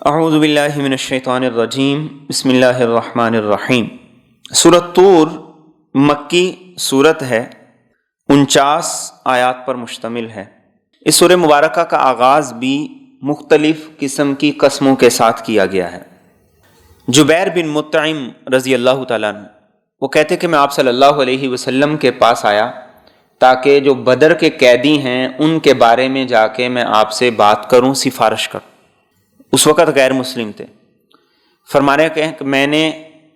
اعوذ باللہ من الشیطان الرجیم بسم اللہ الرحمن الرحیم۔ سورۃ طور مکی سورت ہے، 49 آیات پر مشتمل ہے۔ اس سورہ مبارکہ کا آغاز بھی مختلف قسم کی قسموں کے ساتھ کیا گیا ہے۔ جبیر بن مطعم رضی اللہ تعالیٰ عنہ وہ کہتے کہ میں آپ صلی اللہ علیہ وسلم کے پاس آیا تاکہ جو بدر کے قیدی ہیں ان کے بارے میں جا کے میں آپ سے بات کروں، سفارش کروں۔ اس وقت غیر مسلم تھے۔ فرمانے کہ میں نے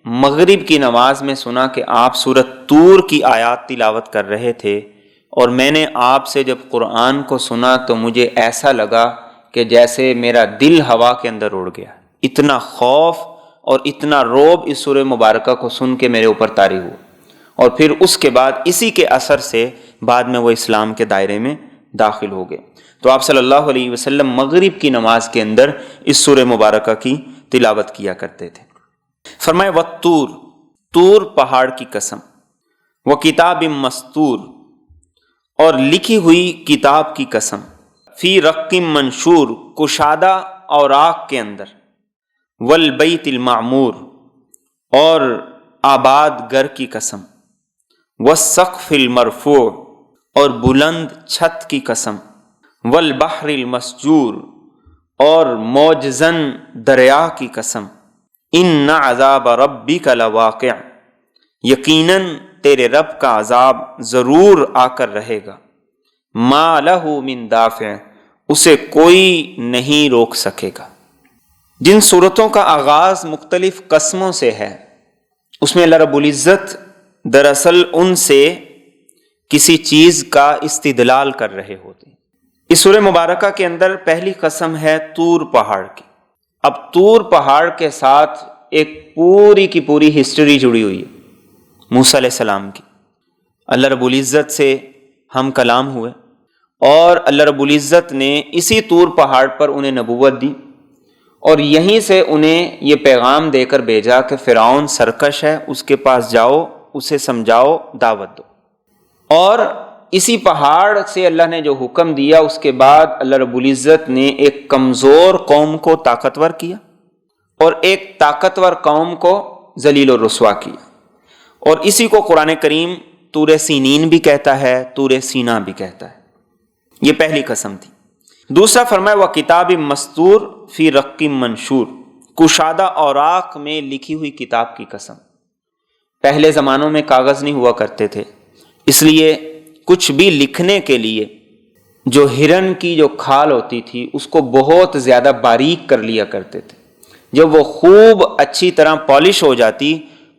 مغرب کی نماز میں سنا کہ آپ سورۃ طور کی آیات تلاوت کر رہے تھے، اور میں نے آپ سے جب قرآن کو سنا تو مجھے ایسا لگا کہ جیسے میرا دل ہوا کے اندر اڑ گیا۔ اتنا خوف اور اتنا رعب اس سورہ مبارکہ کو سن کے میرے اوپر طاری ہوا، اور پھر اس کے بعد اسی کے اثر سے بعد میں وہ اسلام کے دائرے میں داخل ہو گئے۔ تو آپ صلی اللہ علیہ وسلم مغرب کی نماز کے اندر اس سورہ مبارکہ کی تلاوت کیا کرتے تھے۔ فرمائے وَالطور، طور پہاڑ کی قسم، وَکتاب مَسْطُور، اور لکھی ہوئی کتاب کی قسم، فی رق منشور، کشادہ اوراق کے اندر، والبیت المعمور، اور آباد گھر کی قسم، والسقف المرفوع، اور بلند چھت کی قسم، والبحر المسجور، اور موجزن دریا کی قسم، ان عذاب ربک لواقع، یقیناً تیرے رب کا عذاب ضرور آ کر رہے گا، ما لہ من دافع، اسے کوئی نہیں روک سکے گا۔ جن صورتوں کا آغاز مختلف قسموں سے ہے، اس میں اللہ رب العزت دراصل ان سے کسی چیز کا استدلال کر رہے ہوتے ہیں۔ اس سورہ مبارکہ کے اندر پہلی قسم ہے طور پہاڑ کی۔ اب طور پہاڑ کے ساتھ ایک پوری کی پوری ہسٹری جڑی ہوئی ہے موسیٰ علیہ السلام کی۔ اللہ رب العزت سے ہم کلام ہوئے، اور اللہ رب العزت نے اسی طور پہاڑ پر انہیں نبوت دی، اور یہیں سے انہیں یہ پیغام دے کر بھیجا کہ فرعون سرکش ہے، اس کے پاس جاؤ، اسے سمجھاؤ، دعوت دو۔ اور اسی پہاڑ سے اللہ نے جو حکم دیا، اس کے بعد اللہ رب العزت نے ایک کمزور قوم کو طاقتور کیا، اور ایک طاقتور قوم کو ذلیل و رسوا کیا، اور اسی کو قرآن کریم طور سینین بھی کہتا ہے، طور سینا بھی کہتا ہے۔ یہ پہلی قسم تھی۔ دوسرا فرمایا وَکتاب مَسْطُور فی رق منشور، کشادہ اوراق میں لکھی ہوئی کتاب کی قسم۔ پہلے زمانوں میں کاغذ نہیں ہوا کرتے تھے، اس لیے کچھ بھی لکھنے کے لیے جو ہرن کی جو کھال ہوتی تھی اس کو بہت زیادہ باریک کر لیا کرتے تھے۔ جب وہ خوب اچھی طرح پالش ہو جاتی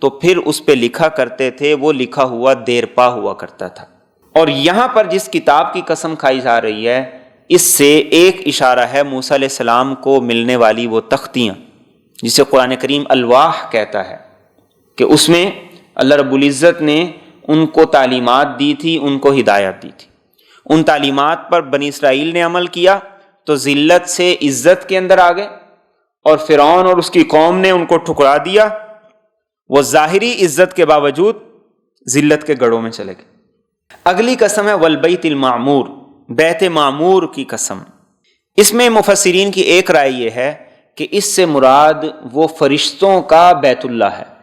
تو پھر اس پہ لکھا کرتے تھے، وہ لکھا ہوا دیر پا ہوا کرتا تھا۔ اور یہاں پر جس کتاب کی قسم کھائی جا رہی ہے، اس سے ایک اشارہ ہے موسیٰ علیہ السلام کو ملنے والی وہ تختیاں، جسے قرآن کریم الواح کہتا ہے، کہ اس میں اللہ رب العزت نے ان کو تعلیمات دی تھی، ان کو ہدایت دی تھی۔ ان تعلیمات پر بنی اسرائیل نے عمل کیا تو ذلت سے عزت کے اندر آ گئے، اور فرعون اور اس کی قوم نے ان کو ٹھکرا دیا، وہ ظاہری عزت کے باوجود ذلت کے گڑھوں میں چلے گئے۔ اگلی قسم ہے والبیت المعمور، بیت معمور کی قسم۔ اس میں مفسرین کی ایک رائے یہ ہے کہ اس سے مراد وہ فرشتوں کا بیت اللہ ہے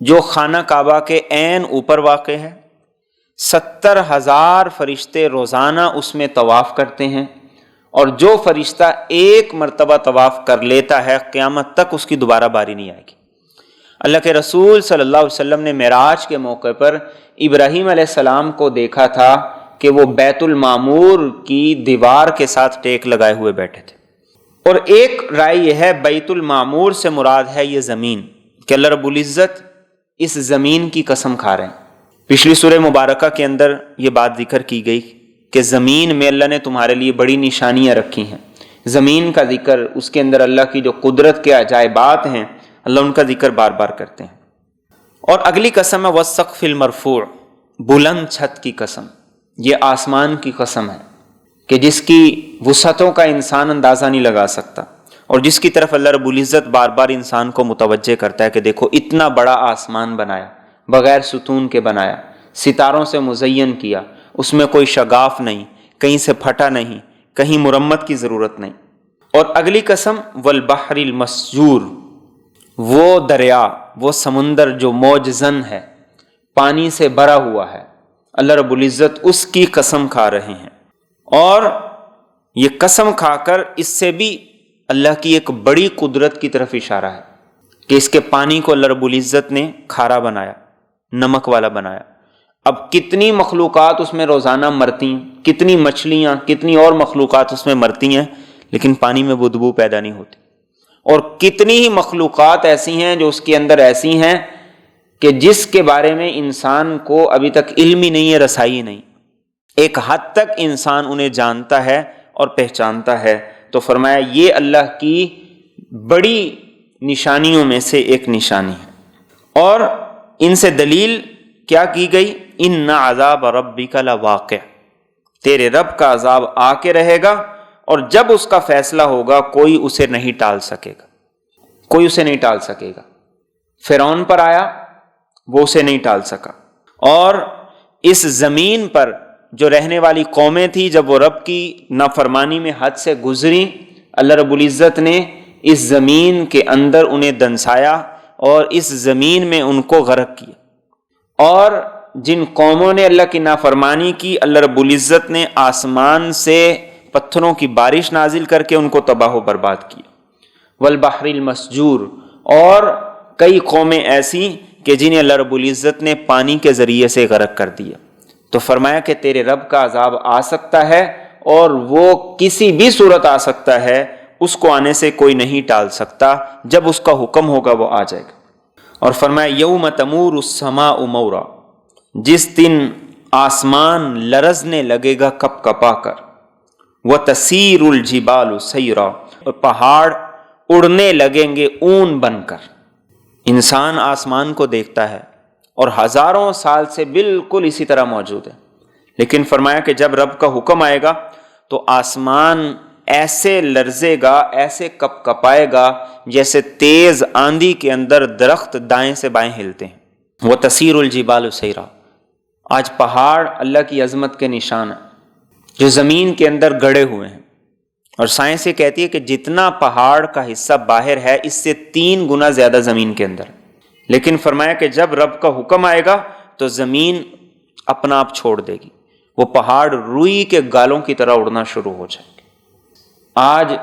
جو خانہ کعبہ کے عین اوپر واقع ہے۔ 70,000 فرشتے روزانہ اس میں طواف کرتے ہیں، اور جو فرشتہ ایک مرتبہ طواف کر لیتا ہے قیامت تک اس کی دوبارہ باری نہیں آئے گی۔ اللہ کے رسول صلی اللہ علیہ وسلم نے معراج کے موقع پر ابراہیم علیہ السلام کو دیکھا تھا کہ وہ بیت المعمور کی دیوار کے ساتھ ٹیک لگائے ہوئے بیٹھے تھے۔ اور ایک رائے یہ ہے بیت المعمور سے مراد ہے یہ زمین، کہ اللہ رب العزت اس زمین کی قسم کھا رہے ہیں۔ پچھلی سورہ مبارکہ کے اندر یہ بات ذکر کی گئی کہ زمین میں اللہ نے تمہارے لیے بڑی نشانیاں رکھی ہیں۔ زمین کا ذکر، اس کے اندر اللہ کی جو قدرت کے عجائبات ہیں، اللہ ان کا ذکر بار بار کرتے ہیں۔ اور اگلی قسم ہے والسقف المرفوع، بلند چھت کی قسم۔ یہ آسمان کی قسم ہے کہ جس کی وسعتوں کا انسان اندازہ نہیں لگا سکتا، اور جس کی طرف اللہ رب العزت بار بار انسان کو متوجہ کرتا ہے کہ دیکھو اتنا بڑا آسمان بنایا، بغیر ستون کے بنایا، ستاروں سے مزین کیا، اس میں کوئی شگاف نہیں، کہیں سے پھٹا نہیں، کہیں مرمت کی ضرورت نہیں۔ اور اگلی قسم والبحر المسجور، وہ دریا، وہ سمندر جو موج زن ہے، پانی سے بھرا ہوا ہے، اللہ رب العزت اس کی قسم کھا رہے ہیں۔ اور یہ قسم کھا کر اس سے بھی اللہ کی ایک بڑی قدرت کی طرف اشارہ ہے کہ اس کے پانی کو اللہ رب العزت نے کھارا بنایا، نمک والا بنایا۔ اب کتنی مخلوقات اس میں روزانہ مرتی ہیں، کتنی مچھلیاں، کتنی اور مخلوقات اس میں مرتی ہیں، لیکن پانی میں بدبو پیدا نہیں ہوتی۔ اور کتنی ہی مخلوقات ایسی ہیں جو اس کے اندر ایسی ہیں کہ جس کے بارے میں انسان کو ابھی تک علم ہی نہیں ہے، رسائی نہیں۔ ایک حد تک انسان انہیں جانتا ہے اور پہچانتا ہے۔ تو فرمایا یہ اللہ کی بڑی نشانیوں میں سے ایک نشانی ہے۔ اور ان سے دلیل کیا کی گئی؟ ان عذاب ربک لواقع، تیرے رب کا عذاب آ کے رہے گا، اور جب اس کا فیصلہ ہوگا کوئی اسے نہیں ٹال سکے گا، کوئی اسے نہیں ٹال سکے گا۔ فرعون پر آیا، وہ اسے نہیں ٹال سکا، اور اس زمین پر جو رہنے والی قومیں تھیں جب وہ رب کی نافرمانی میں حد سے گزری، اللہ رب العزت نے اس زمین کے اندر انہیں دنسایا اور اس زمین میں ان کو غرق کیا۔ اور جن قوموں نے اللہ کی نافرمانی کی، اللہ رب العزت نے آسمان سے پتھروں کی بارش نازل کر کے ان کو تباہ و برباد کیا۔ والبحر المسجور، اور کئی قومیں ایسی کہ جنہیں اللہ رب العزت نے پانی کے ذریعے سے غرق کر دیا۔ تو فرمایا کہ تیرے رب کا عذاب آ سکتا ہے، اور وہ کسی بھی صورت آ سکتا ہے، اس کو آنے سے کوئی نہیں ٹال سکتا، جب اس کا حکم ہوگا وہ آ جائے گا۔ اور فرمایا یوم تمور السماء مورا، جس دن آسمان لرزنے لگے گا کپ کپا کر، وتسیر الجبال سیرا، اور پہاڑ اڑنے لگیں گے اون بن کر۔ انسان آسمان کو دیکھتا ہے اور ہزاروں سال سے بالکل اسی طرح موجود ہے، لیکن فرمایا کہ جب رب کا حکم آئے گا تو آسمان ایسے لرزے گا، ایسے کپ کپائے گا جیسے تیز آندھی کے اندر درخت دائیں سے بائیں ہلتے ہیں۔ وتسیر الجبال سیرا، آج پہاڑ اللہ کی عظمت کے نشان ہیں جو زمین کے اندر گڑے ہوئے ہیں، اور سائنس یہ کہتی ہے کہ جتنا پہاڑ کا حصہ باہر ہے اس سے 3 گنا زیادہ زمین کے اندر، لیکن فرمایا کہ جب رب کا حکم آئے گا تو زمین اپنا آپ چھوڑ دے گی، وہ پہاڑ روئی کے گالوں کی طرح اڑنا شروع ہو جائے گے۔ آج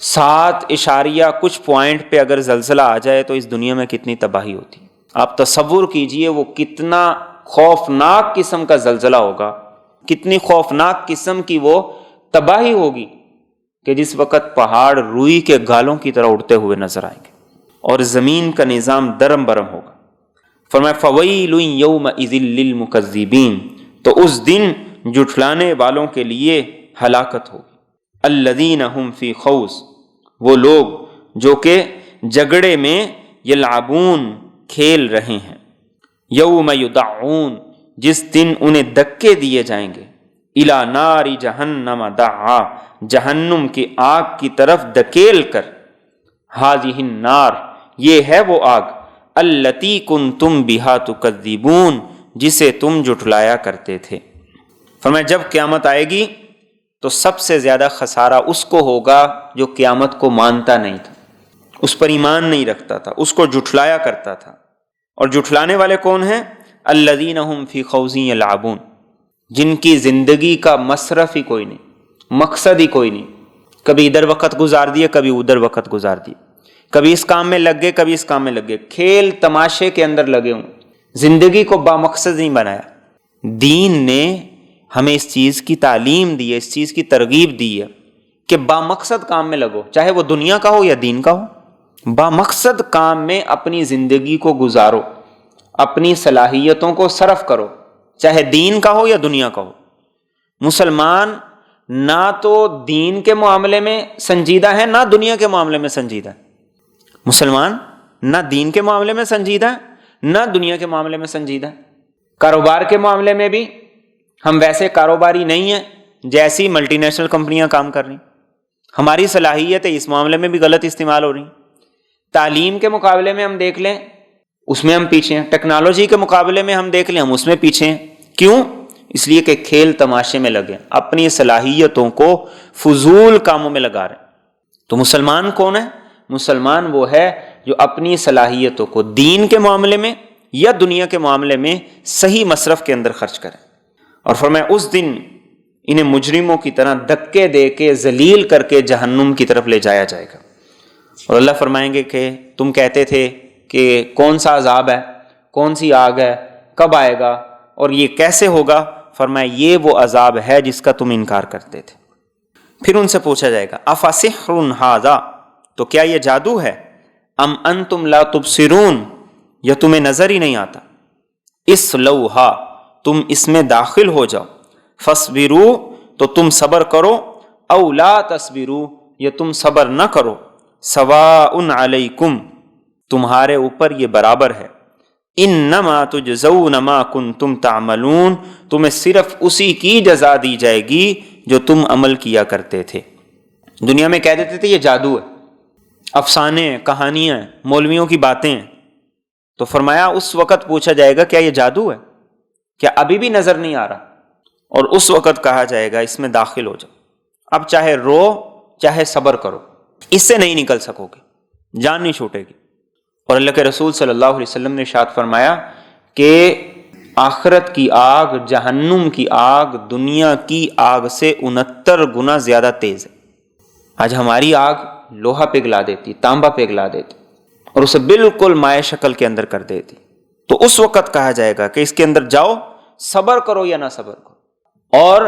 7 کچھ پوائنٹ پہ اگر زلزلہ آ جائے تو اس دنیا میں کتنی تباہی ہوتی ہے۔ آپ تصور کیجئے وہ کتنا خوفناک قسم کا زلزلہ ہوگا، کتنی خوفناک قسم کی وہ تباہی ہوگی کہ جس وقت پہاڑ روئی کے گالوں کی طرح اڑتے ہوئے نظر آئیں گے اور زمین کا نظام درم برم ہوگا۔ فرمایا فویل یومئذ للمکذبین، تو اس دن جھٹلانے والوں کے لیے ہلاکت ہوگی۔ الذین هم فی خوض، وہ لوگ جو کہ جھگڑے میں یلعبون کھیل رہے ہیں۔ یوم یدعون، جس دن انہیں دھکے دیے جائیں گے، الی نار جہنم دعا، جہنم کی آگ کی طرف دھکیل کر۔ ہذہ النار، یہ ہے وہ آگ، التی کنتم بہا تکذبون، جسے تم جھٹلایا کرتے تھے۔ فرمایا جب قیامت آئے گی تو سب سے زیادہ خسارہ اس کو ہوگا جو قیامت کو مانتا نہیں تھا، اس پر ایمان نہیں رکھتا تھا، اس کو جھٹلایا کرتا تھا۔ اور جھٹلانے والے کون ہیں؟ الذین هم فی خوض یلعبون، جن کی زندگی کا مصرف ہی کوئی نہیں، مقصد ہی کوئی نہیں، کبھی ادھر وقت گزار دیے، کبھی ادھر وقت گزار دیے، کبھی اس کام میں لگ گئے، کبھی اس کام میں لگ گئے، کھیل تماشے کے اندر لگے ہوں، زندگی کو بامقصد نہیں بنایا۔ دین نے ہمیں اس چیز کی تعلیم دی ہے، اس چیز کی ترغیب دی ہے کہ بامقصد کام میں لگو، چاہے وہ دنیا کا ہو یا دین کا ہو، بامقصد کام میں اپنی زندگی کو گزارو، اپنی صلاحیتوں کو صرف کرو، چاہے دین کا ہو یا دنیا کا ہو۔ مسلمان نہ تو دین کے معاملے میں سنجیدہ ہے، نہ دنیا کے معاملے میں سنجیدہ ہے۔ مسلمان نہ دین کے معاملے میں سنجیدہ ہے، نہ دنیا کے معاملے میں سنجیدہ ہے۔ کاروبار کے معاملے میں بھی ہم ویسے کاروباری نہیں ہیں جیسی ملٹی نیشنل کمپنیاں کام کر رہی ہیں، ہماری صلاحیتیں اس معاملے میں بھی غلط استعمال ہو رہی ہیں۔ تعلیم کے مقابلے میں ہم دیکھ لیں، اس میں ہم پیچھے ہیں۔ ٹیکنالوجی کے مقابلے میں ہم دیکھ لیں، ہم اس میں پیچھے ہیں۔ کیوں؟ اس لیے کہ کھیل تماشے میں لگے، اپنی صلاحیتوں کو فضول کاموں میں لگا رہے ہیں۔ تو مسلمان کون ہے؟ مسلمان وہ ہے جو اپنی صلاحیتوں کو دین کے معاملے میں یا دنیا کے معاملے میں صحیح مصرف کے اندر خرچ کرے. اور فرمایا اس دن انہیں مجرموں کی طرح دھکے دے کے ذلیل کر کے جہنم کی طرف لے جایا جائے گا. اور اللہ فرمائیں گے کہ تم کہتے تھے کہ کون سا عذاب ہے، کون سی آگ ہے، کب آئے گا اور یہ کیسے ہوگا؟ فرمایا یہ وہ عذاب ہے جس کا تم انکار کرتے تھے. پھر ان سے پوچھا جائے گا افسحر ھذا، تو کیا یہ جادو ہے؟ ام انتم لا تبصرون، یا تمہیں نظر ہی نہیں آتا؟ اصلوھا، تم اس میں داخل ہو جاؤ. فاصبروا، تو تم صبر کرو. او لا تصبروا، یا تم صبر نہ کرو. سواء علیکم، تمہارے اوپر یہ برابر ہے. انما تجزون ما کنتم تعملون، تمہیں صرف اسی کی جزا دی جائے گی جو تم عمل کیا کرتے تھے. دنیا میں کہہ دیتے تھے یہ جادو ہے، افسانے ہیں، کہانیاں ہیں، مولویوں کی باتیں ہیں. تو فرمایا اس وقت پوچھا جائے گا کیا یہ جادو ہے؟ کیا ابھی بھی نظر نہیں آ رہا؟ اور اس وقت کہا جائے گا اس میں داخل ہو جاؤ. اب چاہے رو چاہے صبر کرو، اس سے نہیں نکل سکو گے، جان نہیں چھوٹے گی. اور اللہ کے رسول صلی اللہ علیہ وسلم نے ارشاد فرمایا کہ آخرت کی آگ، جہنم کی آگ دنیا کی آگ سے 69 گنا زیادہ تیز ہے. آج ہماری آگ لوہا پگھلا دیتی، تانبا پگھلا دیتی اور اسے بالکل مائع شکل کے اندر کر دیتی. تو اس وقت کہا جائے گا کہ اس کے اندر جاؤ، صبر کرو یا نہ صبر کرو. اور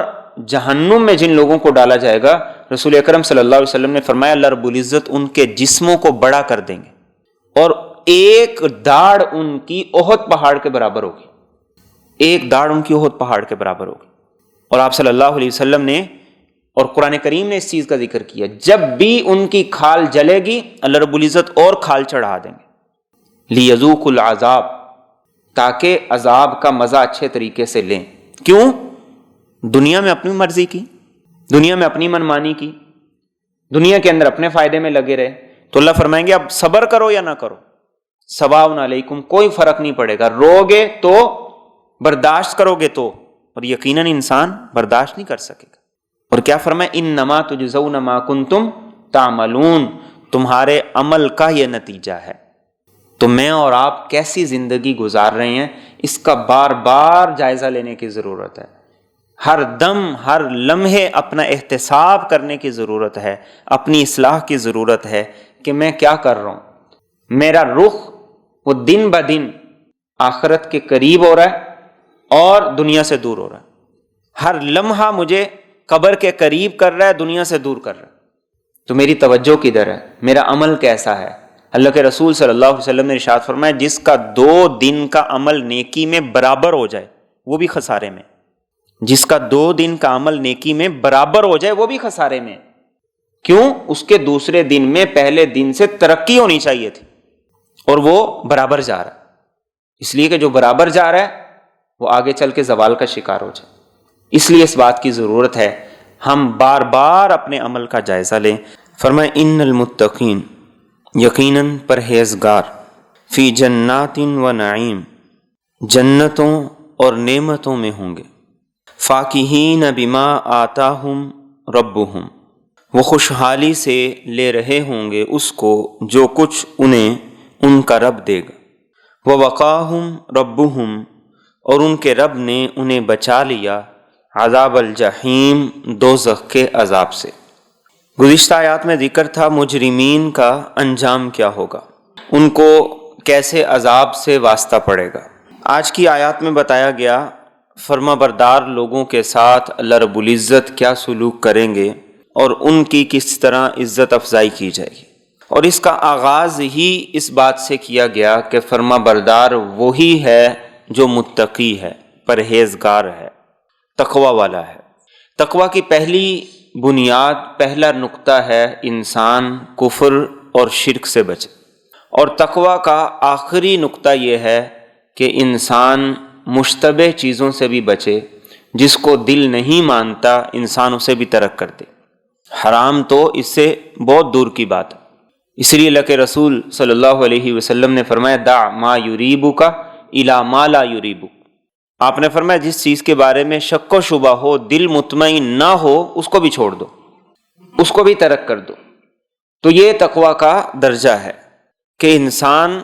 جہنم میں جن لوگوں کو ڈالا جائے گا، رسول اکرم صلی اللہ علیہ وسلم نے فرمایا اللہ رب العزت ان کے جسموں کو بڑا کر دیں گے اور ایک داڑھ ان کی احد پہاڑ کے برابر ہوگی. ایک داڑھ ان کی احد پہاڑ کے برابر ہوگی. اور آپ صلی اللہ علیہ وسلم نے اور قرآن کریم نے اس چیز کا ذکر کیا، جب بھی ان کی کھال جلے گی اللہ رب العزت اور کھال چڑھا دیں گے. لیذوقوا العذاب، تاکہ عذاب کا مزہ اچھے طریقے سے لیں. کیوں؟ دنیا میں اپنی مرضی کی، دنیا میں اپنی منمانی کی، دنیا کے اندر اپنے فائدے میں لگے رہے. تو اللہ فرمائیں گے اب صبر کرو یا نہ کرو، سواء علیکم، کوئی فرق نہیں پڑے گا. رو گے تو، برداشت کرو گے تو، اور یقیناً انسان برداشت نہیں کر سکے گا. اور کیا فرمایا انما تجزون ما کنتم تعملون، تمہارے عمل کا یہ نتیجہ ہے. تو میں اور آپ کیسی زندگی گزار رہے ہیں اس کا بار بار جائزہ لینے کی ضرورت ہے. ہر دم ہر لمحے اپنا احتساب کرنے کی ضرورت ہے، اپنی اصلاح کی ضرورت ہے کہ میں کیا کر رہا ہوں. میرا رخ وہ دن بہ دن آخرت کے قریب ہو رہا ہے اور دنیا سے دور ہو رہا ہے. ہر لمحہ مجھے قبر کے قریب کر رہا ہے، دنیا سے دور کر رہا ہے. تو میری توجہ کدھر ہے؟ میرا عمل کیسا ہے؟ اللہ کے رسول صلی اللہ علیہ وسلم نے ارشاد فرمایا جس کا 2 دن کا عمل نیکی میں برابر ہو جائے وہ بھی خسارے میں. جس کا 2 دن کا عمل نیکی میں برابر ہو جائے وہ بھی خسارے میں. کیوں؟ اس کے دوسرے دن میں پہلے دن سے ترقی ہونی چاہیے تھی اور وہ برابر جا رہا ہے. اس لیے کہ جو برابر جا رہا ہے وہ آگے چل کے زوال کا شکار ہو جائے. اس لیے اس بات کی ضرورت ہے ہم بار بار اپنے عمل کا جائزہ لیں. فرمائے ان المتقین، یقیناً پرہیزگار، فی جنات و نعیم، جنتوں اور نعمتوں میں ہوں گے. فاکہین بما آتاہم ربہم، وہ خوشحالی سے لے رہے ہوں گے اس کو جو کچھ انہیں ان کا رب دے گا. ووقاہم ربہم، اور ان کے رب نے انہیں بچا لیا عذاب الجحیم، دوزخ کے عذاب سے. گزشتہ آیات میں ذکر تھا مجرمین کا انجام کیا ہوگا، ان کو کیسے عذاب سے واسطہ پڑے گا. آج کی آیات میں بتایا گیا فرما بردار لوگوں کے ساتھ اللہ رب العزت کیا سلوک کریں گے اور ان کی کس طرح عزت افزائی کی جائے گی. اور اس کا آغاز ہی اس بات سے کیا گیا کہ فرما بردار وہی ہے جو متقی ہے، پرہیزگار ہے، تقوی والا ہے. تقوی کی پہلی بنیاد، پہلا نقطہ ہے انسان کفر اور شرک سے بچے. اور تقوی کا آخری نقطہ یہ ہے کہ انسان مشتبہ چیزوں سے بھی بچے، جس کو دل نہیں مانتا انسان اسے بھی ترک کر دے. حرام تو اس سے بہت دور کی بات ہے. اس لیے اللہ کے رسول صلی اللہ علیہ وسلم نے فرمایا دع ما یریبک الی ما لا یریبک. آپ نے فرمایا جس چیز کے بارے میں شک و شبہ ہو، دل مطمئن نہ ہو، اس کو بھی چھوڑ دو، اس کو بھی ترک کر دو. تو یہ تقویٰ کا درجہ ہے کہ انسان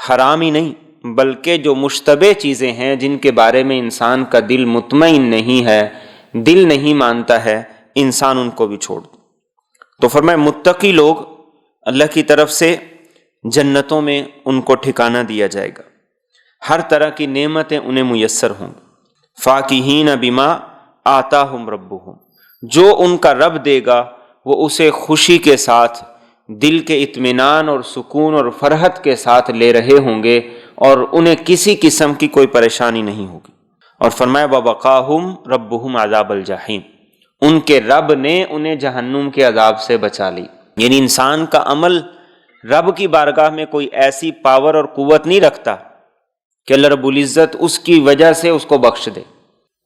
حرام ہی نہیں بلکہ جو مشتبہ چیزیں ہیں جن کے بارے میں انسان کا دل مطمئن نہیں ہے، دل نہیں مانتا ہے، انسان ان کو بھی چھوڑ دے۔ تو فرمائے متقی لوگ اللہ کی طرف سے جنتوں میں ان کو ٹھکانہ دیا جائے گا، ہر طرح کی نعمتیں انہیں میسر ہوں گی۔ فاکہین بما آتاہم ربہم، جو ان کا رب دے گا وہ اسے خوشی کے ساتھ، دل کے اطمینان اور سکون اور فرحت کے ساتھ لے رہے ہوں گے، اور انہیں کسی قسم کی کوئی پریشانی نہیں ہوگی۔ اور فرمایا وَوَقَاهُمْ رَبُّهُمْ عَذَابَ الْجَحِيمِ، ان کے رب نے انہیں جہنم کے عذاب سے بچا لی۔ یعنی انسان کا عمل رب کی بارگاہ میں کوئی ایسی پاور اور قوت نہیں رکھتا کہ اللہ رب العزت اس کی وجہ سے اس کو بخش دے۔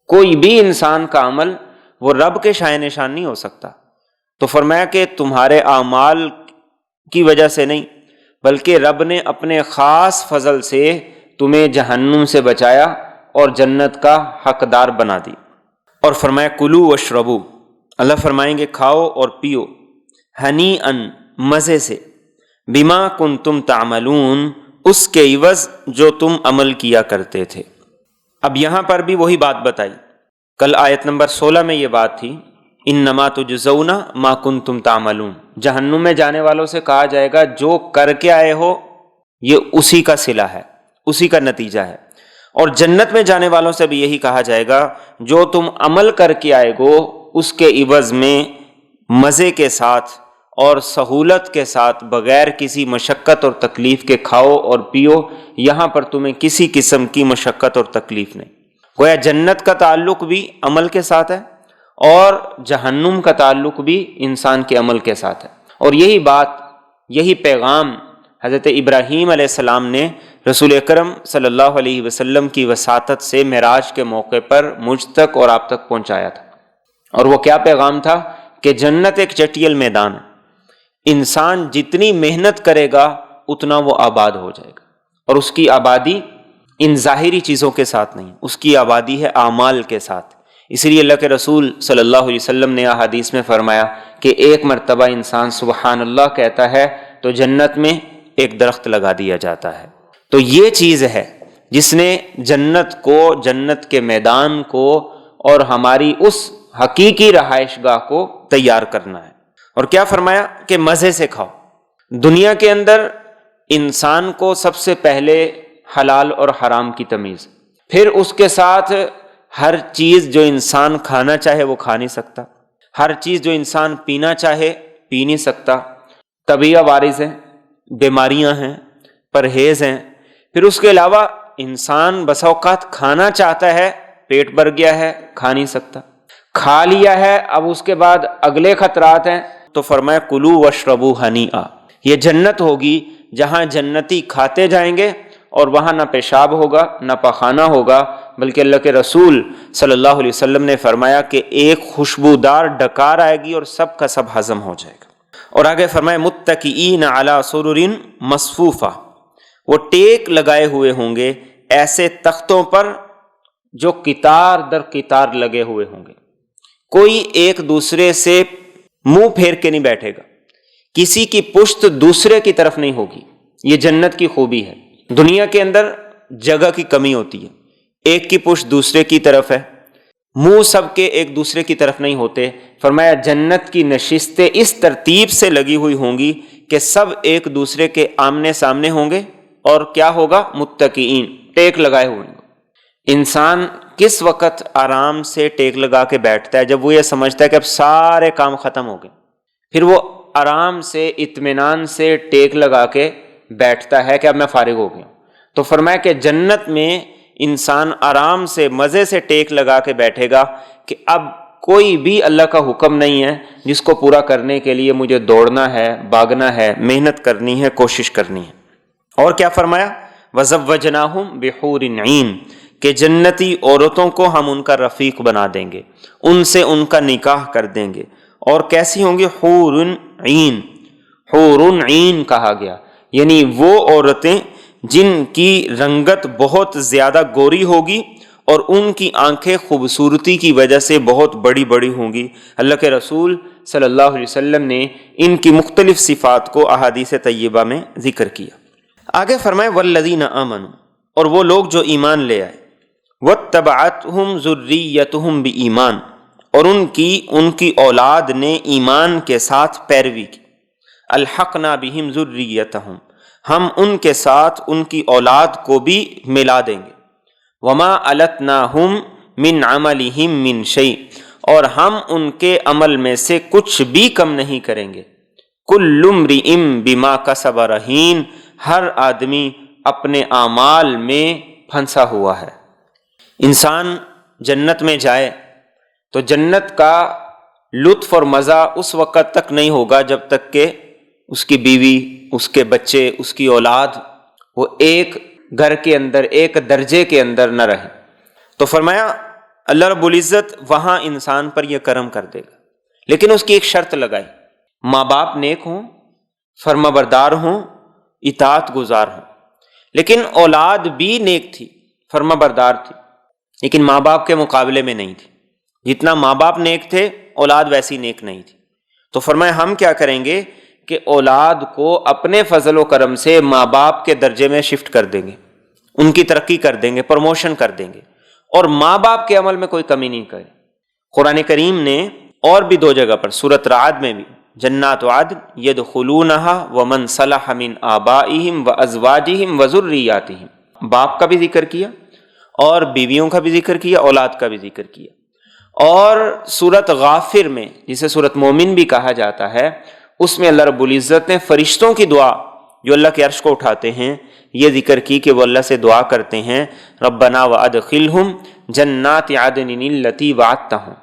کوئی بھی انسان کا عمل وہ رب کے شائن نشان نہیں ہو سکتا۔ تو فرمایا کہ تمہارے اعمال کی وجہ سے نہیں بلکہ رب نے اپنے خاص فضل سے تمہیں جہنم سے بچایا اور جنت کا حقدار بنا دی۔ اور فرمایا کلو واشربو، اللہ فرمائیں گے کھاؤ اور پیو، ہنی ان، مزے سے، بما کنتم تعملون، اس کے عوض جو تم عمل کیا کرتے تھے۔ اب یہاں پر بھی وہی بات بتائی، کل آیت نمبر 16 میں یہ بات تھی، انما تجزون ما کنتم تعملون، جہنم میں جانے والوں سے کہا جائے گا جو کر کے آئے ہو یہ اسی کا صلہ ہے، اسی کا نتیجہ ہے۔ اور جنت میں جانے والوں سے بھی یہی کہا جائے گا جو تم عمل کر کے آئے گو اس کے عوض میں مزے کے ساتھ اور سہولت کے ساتھ بغیر کسی مشقت اور تکلیف کے کھاؤ اور پیو، یہاں پر تمہیں کسی قسم کی مشقت اور تکلیف نہیں۔ گویا جنت کا تعلق بھی عمل کے ساتھ ہے اور جہنم کا تعلق بھی انسان کے عمل کے ساتھ ہے۔ اور یہی بات، یہی پیغام حضرت ابراہیم علیہ السلام نے رسول اکرم صلی اللہ علیہ وسلم کی وساطت سے معراج کے موقع پر مجھ تک اور آپ تک پہنچایا تھا۔ اور وہ کیا پیغام تھا کہ جنت ایک چٹیل میدان ہے، انسان جتنی محنت کرے گا اتنا وہ آباد ہو جائے گا، اور اس کی آبادی ان ظاہری چیزوں کے ساتھ نہیں، اس کی آبادی ہے اعمال کے ساتھ۔ اس لیے اللہ کے رسول صلی اللہ علیہ وسلم نے احادیث میں فرمایا کہ ایک مرتبہ انسان سبحان اللہ کہتا ہے تو جنت میں ایک درخت لگا دیا جاتا ہے۔ تو یہ چیز ہے جس نے جنت کو، جنت کے میدان کو اور ہماری اس حقیقی رہائش گاہ کو تیار کرنا ہے۔ اور کیا فرمایا کہ مزے سے کھاؤ۔ دنیا کے اندر انسان کو سب سے پہلے حلال اور حرام کی تمیز، پھر اس کے ساتھ ہر چیز جو انسان کھانا چاہے وہ کھا نہیں سکتا، ہر چیز جو انسان پینا چاہے پی نہیں سکتا، طبیعہ وارث ہیں، بیماریاں ہیں، پرہیز ہیں۔ پھر اس کے علاوہ انسان بسا اوقات کھانا چاہتا ہے، پیٹ بھر گیا ہے، کھا نہیں سکتا، کھا لیا ہے اب اس کے بعد اگلے خطرات ہیں۔ تو فرمایا کلو واشربو ہنیئا، یہ جنت ہوگی جہاں جنتی کھاتے جائیں گے اور وہاں نہ پیشاب ہوگا نہ پخانہ ہوگا، بلکہ اللہ کے رسول صلی اللہ علیہ وسلم نے فرمایا کہ ایک خوشبودار ڈکار آئے گی اور سب کا سب ہضم ہو جائے گا۔ اور آگے فرمایا متکئین علی سرر مصفوفہ، وہ ٹیک لگائے ہوئے ہوں گے ایسے تختوں پر جو قطار در قطار لگے ہوئے ہوں گے، کوئی ایک دوسرے سے منہ پھیر کے نہیں بیٹھے گا، کسی کی پشت دوسرے کی طرف نہیں ہوگی۔ یہ جنت کی خوبی ہے۔ دنیا کے اندر جگہ کی کمی ہوتی ہے، ایک کی پشت دوسرے کی طرف ہے، منہ سب کے ایک دوسرے کی طرف نہیں ہوتے۔ فرمایا جنت کی نشستیں اس ترتیب سے لگی ہوئی ہوں گی کہ سب ایک دوسرے کے آمنے سامنے ہوں گے، اور کیا ہوگا؟ متکئین، ٹیک لگائے ہوئے ہوں گے۔ انسان کس وقت آرام سے ٹیک لگا کے بیٹھتا ہے؟ جب وہ یہ سمجھتا ہے کہ اب سارے کام ختم ہو گئے، پھر وہ آرام سے اطمینان سے ٹیک لگا کے بیٹھتا ہے کہ اب میں فارغ ہو گیا۔ تو فرمایا کہ جنت میں انسان آرام سے مزے سے ٹیک لگا کے بیٹھے گا کہ اب کوئی بھی اللہ کا حکم نہیں ہے جس کو پورا کرنے کے لیے مجھے دوڑنا ہے، بھاگنا ہے، محنت کرنی ہے، کوشش کرنی ہے۔ اور کیا فرمایا؟ وَزَوَّجْنَاهُمْ بِحُورٍ عِینٍ، کہ جنتی عورتوں کو ہم ان کا رفیق بنا دیں گے، ان سے ان کا نکاح کر دیں گے۔ اور کیسی ہوں گی؟ حور عین، حور عین کہا گیا، یعنی وہ عورتیں جن کی رنگت بہت زیادہ گوری ہوگی اور ان کی آنکھیں خوبصورتی کی وجہ سے بہت بڑی بڑی ہوں گی۔ اللہ کے رسول صلی اللہ علیہ وسلم نے ان کی مختلف صفات کو احادیث طیبہ میں ذکر کیا۔ آگے فرمائے والذین آمنوا، اور وہ لوگ جو ایمان لے آئے، واتبعتہم ذریتہم بایمان، اور ان کی اولاد نے ایمان کے ساتھ پیروی کی، الحقنا بہم ذریتہم، ہم ان کے ساتھ ان کی اولاد کو بھی ملا دیں گے، وما التناہم من عملہم من شیء، اور ہم ان کے عمل میں سے کچھ بھی کم نہیں کریں گے، کل امرئ بما کسب رہین، ہر آدمی اپنے اعمال میں پھنسا ہوا ہے۔ انسان جنت میں جائے تو جنت کا لطف اور مزہ اس وقت تک نہیں ہوگا جب تک کہ اس کی بیوی، اس کے بچے، اس کی اولاد وہ ایک گھر کے اندر، ایک درجے کے اندر نہ رہے۔ تو فرمایا اللہ رب العزت وہاں انسان پر یہ کرم کر دے گا، لیکن اس کی ایک شرط لگائی، ماں باپ نیک ہوں، فرما بردار ہوں، اطاعت گزار ہوں۔ لیکن اولاد بھی نیک تھی، فرما بردار تھی، لیکن ماں باپ کے مقابلے میں نہیں تھی۔ جتنا ماں باپ نیک تھے اولاد ویسی نیک نہیں تھی۔ تو فرمایا ہم کیا کریں گے کہ اولاد کو اپنے فضل و کرم سے ماں باپ کے درجے میں شفٹ کر دیں گے، ان کی ترقی کر دیں گے، پروموشن کر دیں گے، اور ماں باپ کے عمل میں کوئی کمی نہیں کرے۔ قرآن کریم نے اور بھی دو جگہ پر، سورۃ رعد میں بھی، جنات عدن یدخلونها ومن صلح من آبائہم وازواجہم وذریاتہم، باپ کا بھی ذکر کیا اور بیویوں کا بھی ذکر کیا، اولاد کا بھی ذکر کیا۔ اور سورۃ غافر میں، جسے سورۃ مومن بھی کہا جاتا ہے، اس میں اللہ رب العزت نے فرشتوں کی دعا جو اللہ کے عرش کو اٹھاتے ہیں یہ ذکر کی کہ وہ اللہ سے دعا کرتے ہیں، ربنا وادخلہم جنات عدن التی وعدتہم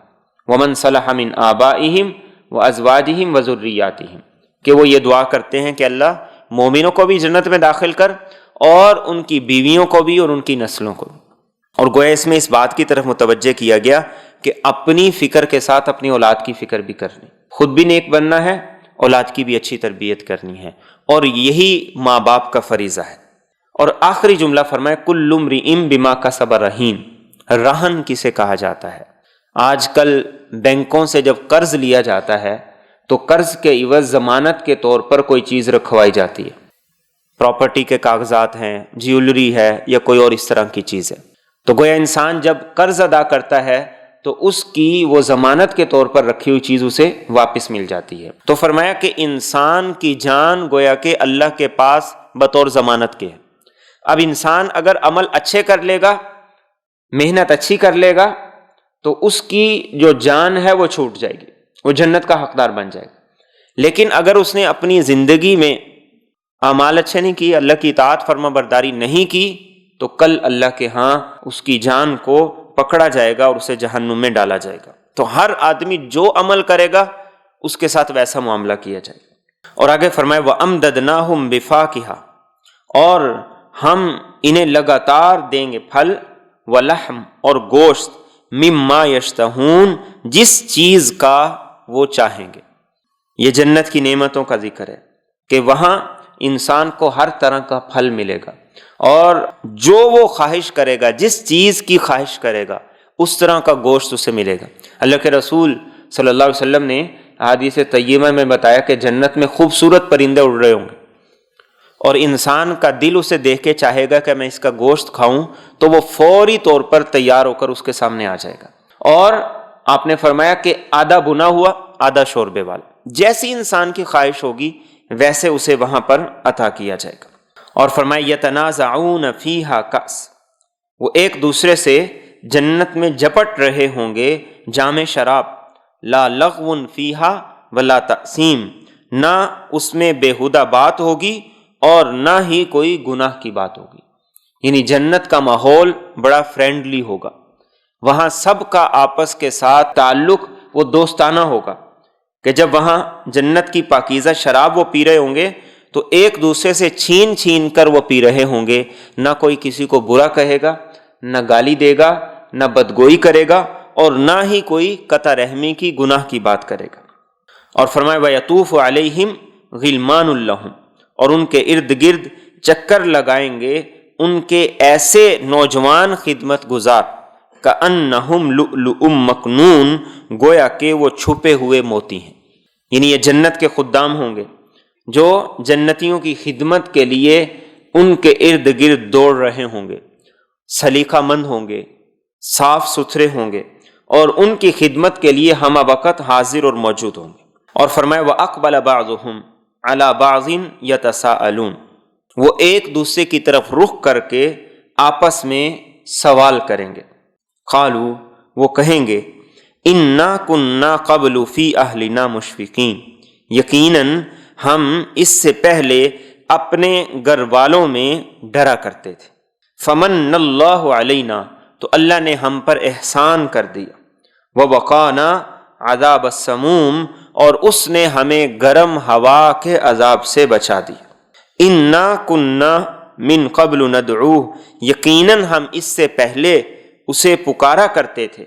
ومن صلح من آبائہم وازواجہم وذریاتہم، کہ وہ یہ دعا کرتے ہیں کہ اللہ مومنوں کو بھی جنت میں داخل کر، اور ان کی بیویوں کو بھی اور ان کی نسلوں کو بھی۔ اور گویا اس میں اس بات کی طرف متوجہ کیا گیا کہ اپنی فکر کے ساتھ اپنی اولاد کی فکر بھی کرنی، خود بھی نیک بننا ہے، اولاد کی بھی اچھی تربیت کرنی ہے، اور یہی ماں باپ کا فریضہ ہے۔ اور آخری جملہ فرمائے کل امرئ بما کسب رہین، رہن کسے کہا جاتا ہے؟ آج کل بینکوں سے جب قرض لیا جاتا ہے تو قرض کے عوض ضمانت کے طور پر کوئی چیز رکھوائی جاتی ہے، پراپرٹی کے کاغذات ہیں، جیولری ہے، یا کوئی اور اس طرح کی چیز ہے۔ تو گویا انسان جب قرض ادا کرتا ہے تو اس کی وہ ضمانت کے طور پر رکھی ہوئی چیز اسے واپس مل جاتی ہے۔ تو فرمایا کہ انسان کی جان گویا کہ اللہ کے پاس بطور ضمانت کے ہے۔ اب انسان اگر عمل اچھے کر لے گا، محنت اچھی کر لے گا، تو اس کی جو جان ہے وہ چھوٹ جائے گی، وہ جنت کا حقدار بن جائے گا۔ لیکن اگر اس نے اپنی زندگی میں اعمال اچھے نہیں کیے، اللہ کی اطاعت فرما برداری نہیں کی، تو کل اللہ کے ہاں اس کی جان کو پکڑا جائے گا اور اسے جہنم میں ڈالا جائے گا۔ تو ہر آدمی جو عمل کرے گا اس کے ساتھ ویسا معاملہ کیا جائے گا۔ اور آگے فرمائے وَأَمْدَدْنَاهُمْ بِفَاكِهَةٍ، اور ہم انہیں لگاتار دیں گے پھل، وَلَحْمٍ، اور گوشت، مِمَّا يَشْتَهُونَ، جس چیز کا وہ چاہیں گے۔ یہ جنت کی نعمتوں کا ذکر ہے کہ وہاں انسان کو ہر طرح کا پھل ملے گا، اور جو وہ خواہش کرے گا، جس چیز کی خواہش کرے گا اس طرح کا گوشت اسے ملے گا۔ اللہ کے رسول صلی اللہ علیہ وسلم نے حدیث طیبہ میں بتایا کہ جنت میں خوبصورت پرندے اڑ رہے ہوں گے، اور انسان کا دل اسے دیکھ کے چاہے گا کہ میں اس کا گوشت کھاؤں، تو وہ فوری طور پر تیار ہو کر اس کے سامنے آ جائے گا۔ اور آپ نے فرمایا کہ آدھا بنا ہوا، آدھا شوربے والا، جیسی انسان کی خواہش ہوگی ویسے اسے وہاں پر عطا کیا جائے گا۔ اور فرمایا یتنازعون فیہا کأس، وہ ایک دوسرے سے جنت میں جپٹ رہے ہوں گے جام شراب، لا لغو فیہا ولا تأثیم، نہ اس میں بےہودہ بات ہوگی اور نہ ہی کوئی گناہ کی بات ہوگی۔ یعنی جنت کا ماحول بڑا فرینڈلی ہوگا، وہاں سب کا آپس کے ساتھ تعلق وہ دوستانہ ہوگا، کہ جب وہاں جنت کی پاکیزہ شراب وہ پی رہے ہوں گے تو ایک دوسرے سے چھین چھین کر وہ پی رہے ہوں گے، نہ کوئی کسی کو برا کہے گا، نہ گالی دے گا، نہ بدگوئی کرے گا، اور نہ ہی کوئی قطع رحمی کی گناہ کی بات کرے گا۔ اور فرمایا وَيَطُوفُ عَلَيْهِمْ غِلْمَانٌ لَهُمْ، اور ان کے ارد گرد چکر لگائیں گے ان کے ایسے نوجوان خدمت گزار، کَأَنَّهُمْ لُؤْلُؤٌ مَّكْنُونٌ، گویا کہ وہ چھپے ہوئے موتی ہیں۔ یعنی یہ جنت کے خدام ہوں گے جو جنتیوں کی خدمت کے لیے ان کے ارد گرد دوڑ رہے ہوں گے، سلیقہ مند ہوں گے، صاف ستھرے ہوں گے، اور ان کی خدمت کے لیے ہمہ وقت حاضر اور موجود ہوں گے۔ اور فرمایا وَأَقْبَلَ بَعْضُهُمْ عَلَى بَعْضٍ يَتَسَاءَلُونَ، وہ ایک دوسرے کی طرف رخ کر کے آپس میں سوال کریں گے۔ قالوا، وہ کہیں گے اِنَّا كُنَّا قَبْلُ فِي أَهْلِنَا مُشْفِقِينَ، یقیناً ہم اس سے پہلے اپنے گھر والوں میں ڈرا کرتے تھے۔ فَمَنَّ اللَّهُ عَلَيْنَا، تو اللہ نے ہم پر احسان کر دیا۔ وَوَقَانَا عَذَابَ السَّمُومِ، اور اس نے ہمیں گرم ہوا کے عذاب سے بچا دیا۔ اِنَّا كُنَّا مِن قَبْلُ نَدْعُوهُ، یقیناً ہم اس سے پہلے اسے پکارا کرتے تھے۔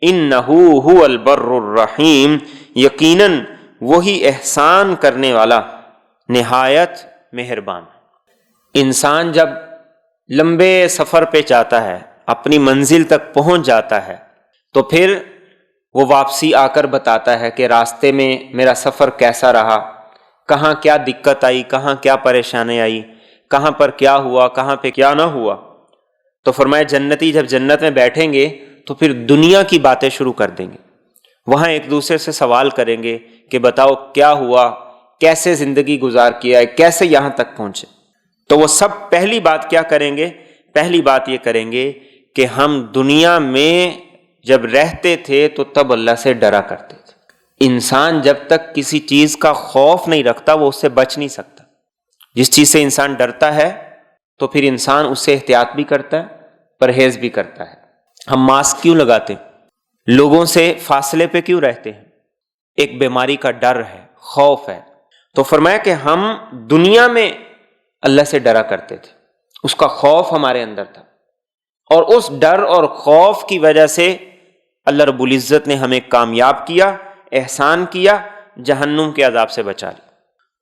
اِنَّهُ هُوَ الْبَرُّ الرَّحِيمُ، یقیناً وہی احسان کرنے والا نہایت مہربان۔ انسان جب لمبے سفر پہ جاتا ہے، اپنی منزل تک پہنچ جاتا ہے، تو پھر وہ واپسی آ کر بتاتا ہے کہ راستے میں میرا سفر کیسا رہا، کہاں کیا دقت آئی، کہاں کیا پریشانی آئی، کہاں پر کیا ہوا، کہاں پہ کیا نہ ہوا۔ تو فرمایا جنتی جب جنت میں بیٹھیں گے تو پھر دنیا کی باتیں شروع کر دیں گے، وہاں ایک دوسرے سے سوال کریں گے کہ بتاؤ کیا ہوا، کیسے زندگی گزار کیا ہے، کیسے یہاں تک پہنچے۔ تو وہ سب پہلی بات کیا کریں گے؟ پہلی بات یہ کریں گے کہ ہم دنیا میں جب رہتے تھے تو تب اللہ سے ڈرا کرتے تھے۔ انسان جب تک کسی چیز کا خوف نہیں رکھتا وہ اس سے بچ نہیں سکتا۔ جس چیز سے انسان ڈرتا ہے تو پھر انسان اس سے احتیاط بھی کرتا ہے، پرہیز بھی کرتا ہے۔ ہم ماسک کیوں لگاتے ہیں؟ لوگوں سے فاصلے پہ کیوں رہتے ہیں؟ ایک بیماری کا ڈر ہے، خوف ہے۔ تو فرمایا کہ ہم دنیا میں اللہ سے ڈرا کرتے تھے، اس کا خوف ہمارے اندر تھا، اور اس ڈر اور خوف کی وجہ سے اللہ رب العزت نے ہمیں کامیاب کیا، احسان کیا، جہنم کے عذاب سے بچا لیا۔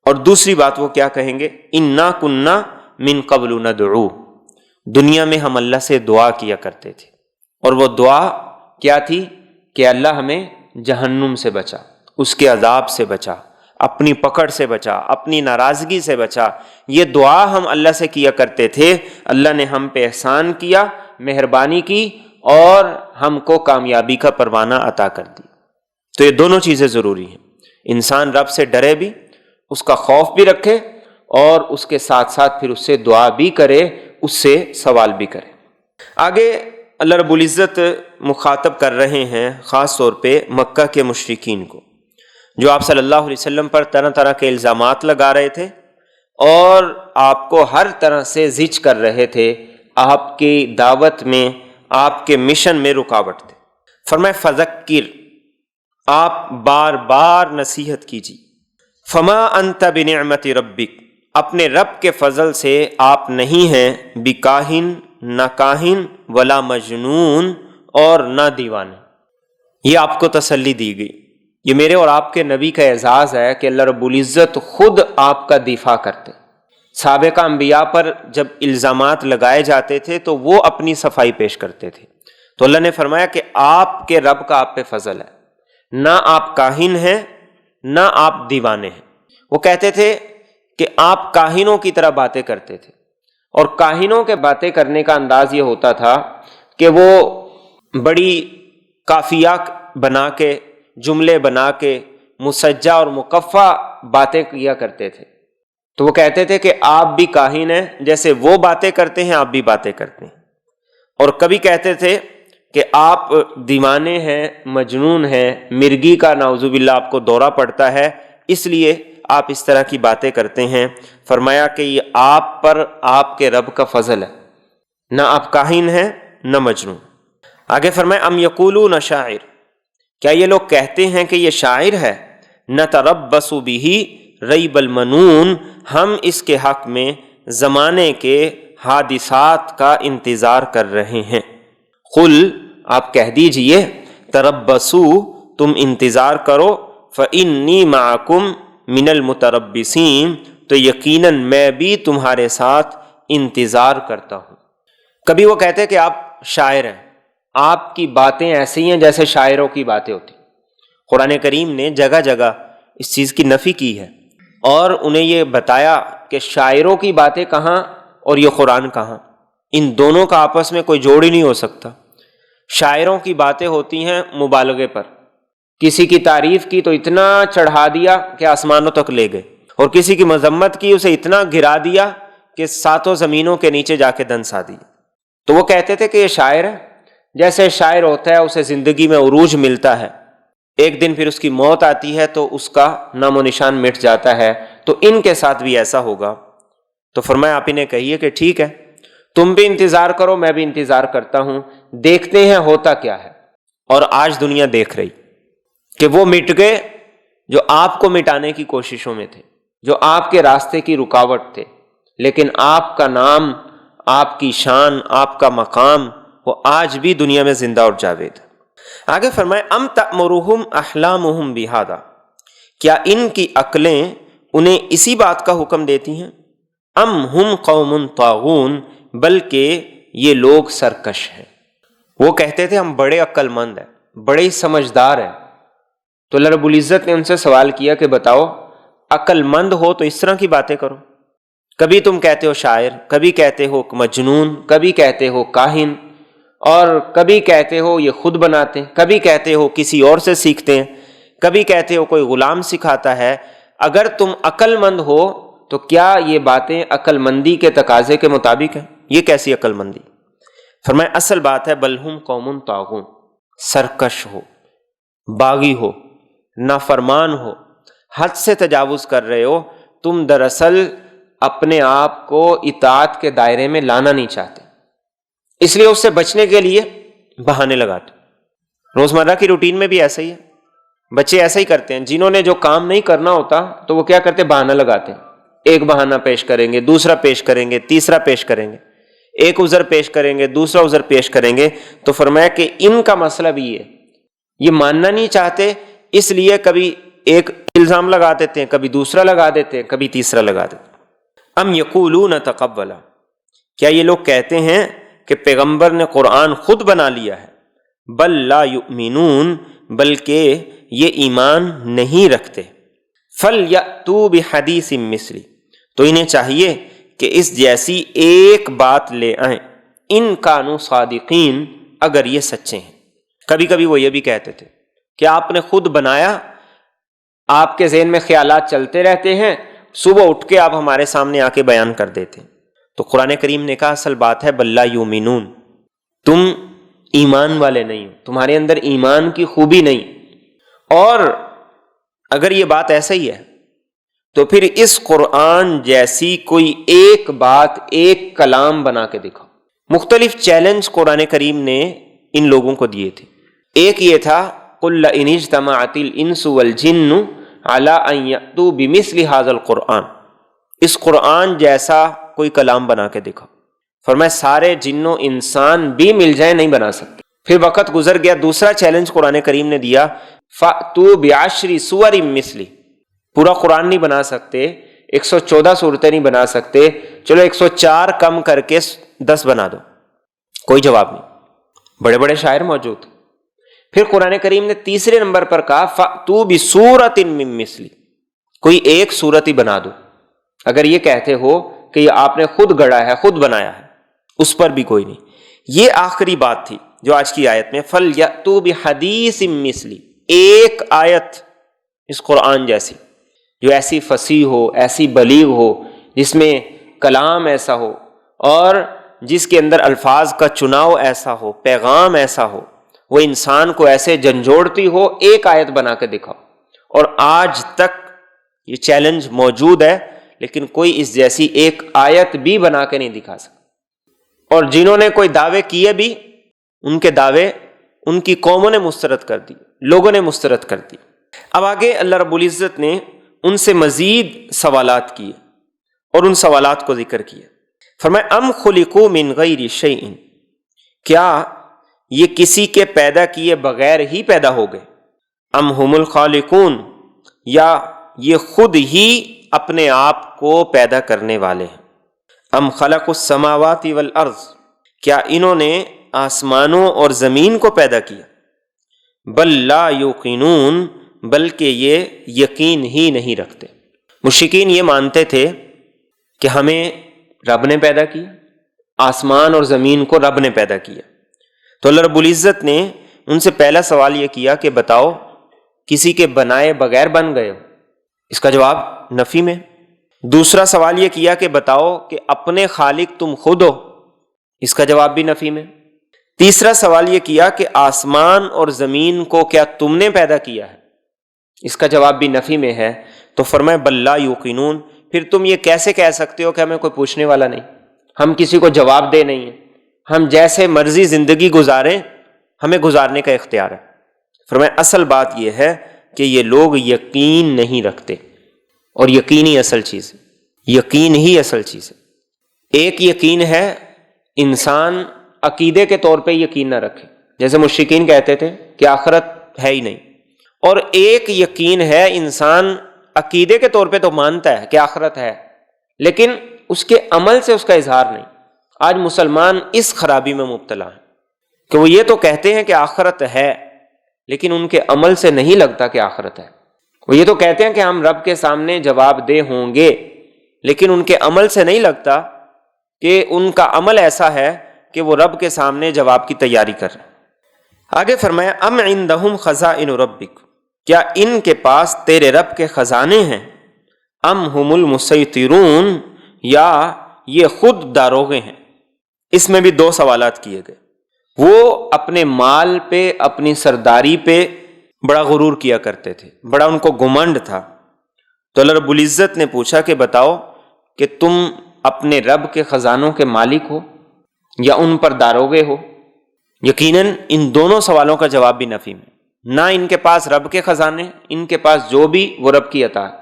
اور دوسری بات وہ کیا کہیں گے؟ اِنَّا كُنَّا مِن قَبْلُ نَدْعُوهُ، دنیا میں ہم اللہ سے دعا کیا کرتے تھے، اور وہ دعا کیا تھی کہ اللہ ہمیں جہنم سے بچا، اس کے عذاب سے بچا، اپنی پکڑ سے بچا، اپنی ناراضگی سے بچا۔ یہ دعا ہم اللہ سے کیا کرتے تھے، اللہ نے ہم پہ احسان کیا، مہربانی کی، اور ہم کو کامیابی کا پروانہ عطا کر دی۔ تو یہ دونوں چیزیں ضروری ہیں، انسان رب سے ڈرے بھی، اس کا خوف بھی رکھے، اور اس کے ساتھ ساتھ پھر اس سے دعا بھی کرے، اس سے سوال بھی کرے۔ آگے اللہ رب العزت مخاطب کر رہے ہیں خاص طور پہ مکہ کے مشرکین کو، جو آپ صلی اللہ علیہ وسلم پر طرح طرح کے الزامات لگا رہے تھے اور آپ کو ہر طرح سے زج کر رہے تھے، آپ کی دعوت میں، آپ کے مشن میں رکاوٹ تھے۔ فرمائے فذکر، آپ بار بار نصیحت کیجیے۔ فما انت بنعمت ربک، اپنے رب کے فضل سے آپ نہیں ہیں بکاہن، نہ کاہن، ولا مجنون، اور نہ دیوانے۔ یہ آپ کو تسلی دی گئی۔ یہ میرے اور آپ کے نبی کا اعزاز ہے کہ اللہ رب العزت خود آپ کا دفاع کرتے۔ سابقہ انبیاء پر جب الزامات لگائے جاتے تھے تو وہ اپنی صفائی پیش کرتے تھے، تو اللہ نے فرمایا کہ آپ کے رب کا آپ پہ فضل ہے، نہ آپ کاہن ہیں نہ آپ دیوانے ہیں۔ وہ کہتے تھے کہ آپ کاہنوں کی طرح باتیں کرتے تھے، اور کاہنوں کے باتیں کرنے کا انداز یہ ہوتا تھا کہ وہ بڑی قافیہ بنا کے، جملے بنا کے، مسجع اور مکفہ باتیں کیا کرتے تھے۔ تو وہ کہتے تھے کہ آپ بھی کاہن ہیں، جیسے وہ باتیں کرتے ہیں آپ بھی باتیں کرتے ہیں۔ اور کبھی کہتے تھے کہ آپ دیوانے ہیں، مجنون ہیں، مرگی کا نعوذ باللہ آپ کو دورہ پڑتا ہے، اس لیے آپ اس طرح کی باتیں کرتے ہیں۔ فرمایا کہ یہ آپ پر آپ کے رب کا فضل ہے، نہ آپ کاہن ہیں نہ مجنون۔ آگے فرمایا ام یقولون شاعر، کیا یہ لوگ کہتے ہیں کہ یہ شاعر ہے؟ نتربص بہ ریب المنون، ہم اس کے حق میں زمانے کے حادثات کا انتظار کر رہے ہیں۔ قل، آپ کہہ دیجئے، تربصوا، تم انتظار کرو، فإنی معکم من المتربصین، تو یقیناً میں بھی تمہارے ساتھ انتظار کرتا ہوں۔ کبھی وہ کہتے ہیں کہ آپ شاعر ہیں، آپ کی باتیں ایسی ہیں جیسے شاعروں کی باتیں ہوتی۔ قرآن کریم نے جگہ جگہ اس چیز کی نفی کی ہے، اور انہیں یہ بتایا کہ شاعروں کی باتیں کہاں اور یہ قرآن کہاں، ان دونوں کا آپس میں کوئی جوڑ ہی نہیں ہو سکتا۔ شاعروں کی باتیں ہوتی ہیں مبالغے پر، کسی کی تعریف کی تو اتنا چڑھا دیا کہ آسمانوں تک لے گئے، اور کسی کی مذمت کی اسے اتنا گرا دیا کہ ساتوں زمینوں کے نیچے جا کے دنسا دی۔ تو وہ کہتے تھے کہ یہ شاعر ہے، جیسے شاعر ہوتا ہے اسے زندگی میں عروج ملتا ہے، ایک دن پھر اس کی موت آتی ہے تو اس کا نام و نشان مٹ جاتا ہے، تو ان کے ساتھ بھی ایسا ہوگا۔ تو فرمایا آپ انہیں کہیے کہ ٹھیک ہے، تم بھی انتظار کرو، میں بھی انتظار کرتا ہوں، دیکھتے ہیں ہوتا کیا ہے۔ اور آج دنیا دیکھ رہی کہ وہ مٹ گئے جو آپ کو مٹانے کی کوششوں میں تھے، جو آپ کے راستے کی رکاوٹ تھے، لیکن آپ کا نام، آپ کی شان، آپ کا مقام وہ آج بھی دنیا میں زندہ اور جاوید ہے۔ آگے فرمائے ام تأمرہم احلامہم بہذا، کیا ان کی عقلیں انہیں اسی بات کا حکم دیتی ہیں؟ ام ہم قوم طاغون، بلکہ یہ لوگ سرکش ہیں۔ وہ کہتے تھے ہم بڑے عقل مند ہیں، بڑے سمجھدار ہیں، تو اللہ رب العزت نے ان سے سوال کیا کہ بتاؤ عقل مند ہو تو اس طرح کی باتیں کرو، کبھی تم کہتے ہو شاعر، کبھی کہتے ہو مجنون، کبھی کہتے ہو کاہن، اور کبھی کہتے ہو یہ خود بناتے ہیں، کبھی کہتے ہو کسی اور سے سیکھتے ہیں، کبھی کہتے ہو کوئی غلام سکھاتا ہے۔ اگر تم عقل مند ہو تو کیا یہ باتیں عقل مندی کے تقاضے کے مطابق ہیں؟ یہ کیسی عقل مندی؟ فرمایا اصل بات ہے بل ہم قوم طاغون، سرکش ہو، باغی ہو، نافرمان ہو، حد سے تجاوز کر رہے ہو، تم دراصل اپنے آپ کو اطاعت کے دائرے میں لانا نہیں چاہتے، اس لیے اس سے بچنے کے لیے بہانے لگاتے۔ روزمرہ کی روٹین میں بھی ایسا ہی ہے، بچے ایسا ہی کرتے ہیں، جنہوں نے جو کام نہیں کرنا ہوتا تو وہ کیا کرتے، بہانہ لگاتے ہیں، ایک بہانہ پیش کریں گے، دوسرا پیش کریں گے، تیسرا پیش کریں گے، ایک عذر پیش کریں گے، دوسرا عذر پیش کریں گے۔ تو فرمایا کہ ان کا مسئلہ بھی یہ ماننا نہیں چاہتے، اس لیے کبھی ایک الزام لگا دیتے ہیں، کبھی دوسرا لگا دیتے ہیں، کبھی تیسرا لگا دیتے ہیں۔ ام یقولون تقولا، کیا یہ لوگ کہتے ہیں کہ پیغمبر نے قرآن خود بنا لیا ہے؟ بل لا یؤمنون، بلکہ یہ ایمان نہیں رکھتے۔ فلیأتوا بحدیث مثلی، تو انہیں چاہیے کہ اس جیسی ایک بات لے آئیں، ان کانوا صادقین، اگر یہ سچے ہیں۔ کبھی کبھی وہ یہ بھی کہتے تھے کہ آپ نے خود بنایا، آپ کے ذہن میں خیالات چلتے رہتے ہیں، صبح اٹھ کے آپ ہمارے سامنے آ کے بیان کر دیتے ہیں۔ تو قرآن کریم نے کہا اصل بات ہے بل لا یؤمنون، تم ایمان والے نہیں ہو، تمہارے اندر ایمان کی خوبی نہیں۔ اور اگر یہ بات ایسا ہی ہے تو پھر اس قرآن جیسی کوئی ایک بات، ایک کلام بنا کے دکھاؤ۔ مختلف چیلنج قرآن کریم نے ان لوگوں کو دیے تھے۔ ایک یہ تھا قل لئن اجتمعت الانس والجن علی ان یأتوا بمثل ھذا القرآن، اس قرآن جیسا کوئی کلام بنا کے دکھاؤ۔ فرمایا سارے جن و انسان بھی مل جائیں نہیں بنا سکتے۔ پھر وقت گزر گیا، دوسرا چیلنج قرآن کریم نے دیا فأتوا بعشر سور مثلی، پورا قرآن نہیں بنا سکتے، 114 صورتیں نہیں بنا سکتے، چلو 104 کم کر کے 10 بنا دو۔ کوئی جواب نہیں، بڑے بڑے شاعر موجود۔ پھر قرآن کریم نے تیسرے نمبر پر کہا فأتوا بسورۃ من مثلی، کوئی ایک سورت ہی بنا دو۔ اگر یہ کہتے ہو کہ یہ آپ نے خود گڑھا ہے، خود بنایا ہے، اس پر بھی کوئی نہیں۔ یہ آخری بات تھی جو آج کی آیت میں فَلْيَأْتُوا بِحَدِيثٍ مِّثْلِ، ایک آیت اس قرآن جیسی، جو ایسی فصیح ہو، ایسی بلیغ ہو، جس میں کلام ایسا ہو اور جس کے اندر الفاظ کا چناؤ ایسا ہو، پیغام ایسا ہو، وہ انسان کو ایسے جھنجھوڑتی ہو، ایک آیت بنا کے دکھاؤ۔ اور آج تک یہ چیلنج موجود ہے، لیکن کوئی اس جیسی ایک آیت بھی بنا کے نہیں دکھا سکتا۔ اور جنہوں نے کوئی دعوے کیے بھی، ان کے دعوے ان کی قوموں نے مسترد کر دی، لوگوں نے مسترد کر دی۔ اب آگے اللہ رب العزت نے ان سے مزید سوالات کیے اور ان سوالات کو ذکر کیا۔ فرمایا ام خلقوا من غیر شیء، کیا یہ کسی کے پیدا کیے بغیر ہی پیدا ہو گئے؟ ام ہم الخالقون، یا یہ خود ہی اپنے آپ کو پیدا کرنے والے ہیں؟ ام خلقوا السماوات والارض، کیا انہوں نے آسمانوں اور زمین کو پیدا کیا؟ بل لا یوقنون، بلکہ یہ یقین ہی نہیں رکھتے۔ مشرکین یہ مانتے تھے کہ ہمیں رب نے پیدا کیا، آسمان اور زمین کو رب نے پیدا کیا۔ تو اللہ رب العزت نے ان سے پہلا سوال یہ کیا کہ بتاؤ کسی کے بنائے بغیر بن گئے ہو؟ اس کا جواب نفی میں۔ دوسرا سوال یہ کیا کہ بتاؤ کہ اپنے خالق تم خود ہو؟ اس کا جواب بھی نفی میں۔ تیسرا سوال یہ کیا کہ آسمان اور زمین کو کیا تم نے پیدا کیا ہے؟ اس کا جواب بھی نفی میں ہے۔ تو فرمائے بل لا یوقنون، پھر تم یہ کیسے کہہ سکتے ہو کہ ہمیں کوئی پوچھنے والا نہیں، ہم کسی کو جواب دے نہیں ہیں، ہم جیسے مرضی زندگی گزاریں، ہمیں گزارنے کا اختیار ہے۔ فرمائے اصل بات یہ ہے کہ یہ لوگ یقین نہیں رکھتے، اور یقین ہی اصل چیز ہے، یقین ہی اصل چیز ہے۔ ایک یقین ہے انسان عقیدے کے طور پہ یقین نہ رکھے، جیسے مشرکین کہتے تھے کہ آخرت ہے ہی نہیں، اور ایک یقین ہے انسان عقیدے کے طور پہ تو مانتا ہے کہ آخرت ہے، لیکن اس کے عمل سے اس کا اظہار نہیں۔ آج مسلمان اس خرابی میں مبتلا ہیں کہ وہ یہ تو کہتے ہیں کہ آخرت ہے، لیکن ان کے عمل سے نہیں لگتا کہ آخرت ہے۔ وہ یہ تو کہتے ہیں کہ ہم رب کے سامنے جواب دہ ہوں گے، لیکن ان کے عمل سے نہیں لگتا کہ ان کا عمل ایسا ہے کہ وہ رب کے سامنے جواب کی تیاری کر رہے ہیں۔ آگے فرمایا ام عندہم خزائن ربک، کیا ان کے پاس تیرے رب کے خزانے ہیں؟ ام ہم المسیطرون، یا یہ خود داروغے ہیں؟ اس میں بھی دو سوالات کیے گئے۔ وہ اپنے مال پہ، اپنی سرداری پہ بڑا غرور کیا کرتے تھے، بڑا ان کو گھمنڈ تھا۔ تو اللہ رب العزت نے پوچھا کہ بتاؤ کہ تم اپنے رب کے خزانوں کے مالک ہو یا ان پر داروغے ہو؟ یقیناً ان دونوں سوالوں کا جواب بھی نفی میں۔ نہ ان کے پاس رب کے خزانے، ان کے پاس جو بھی وہ رب کی عطا ہے،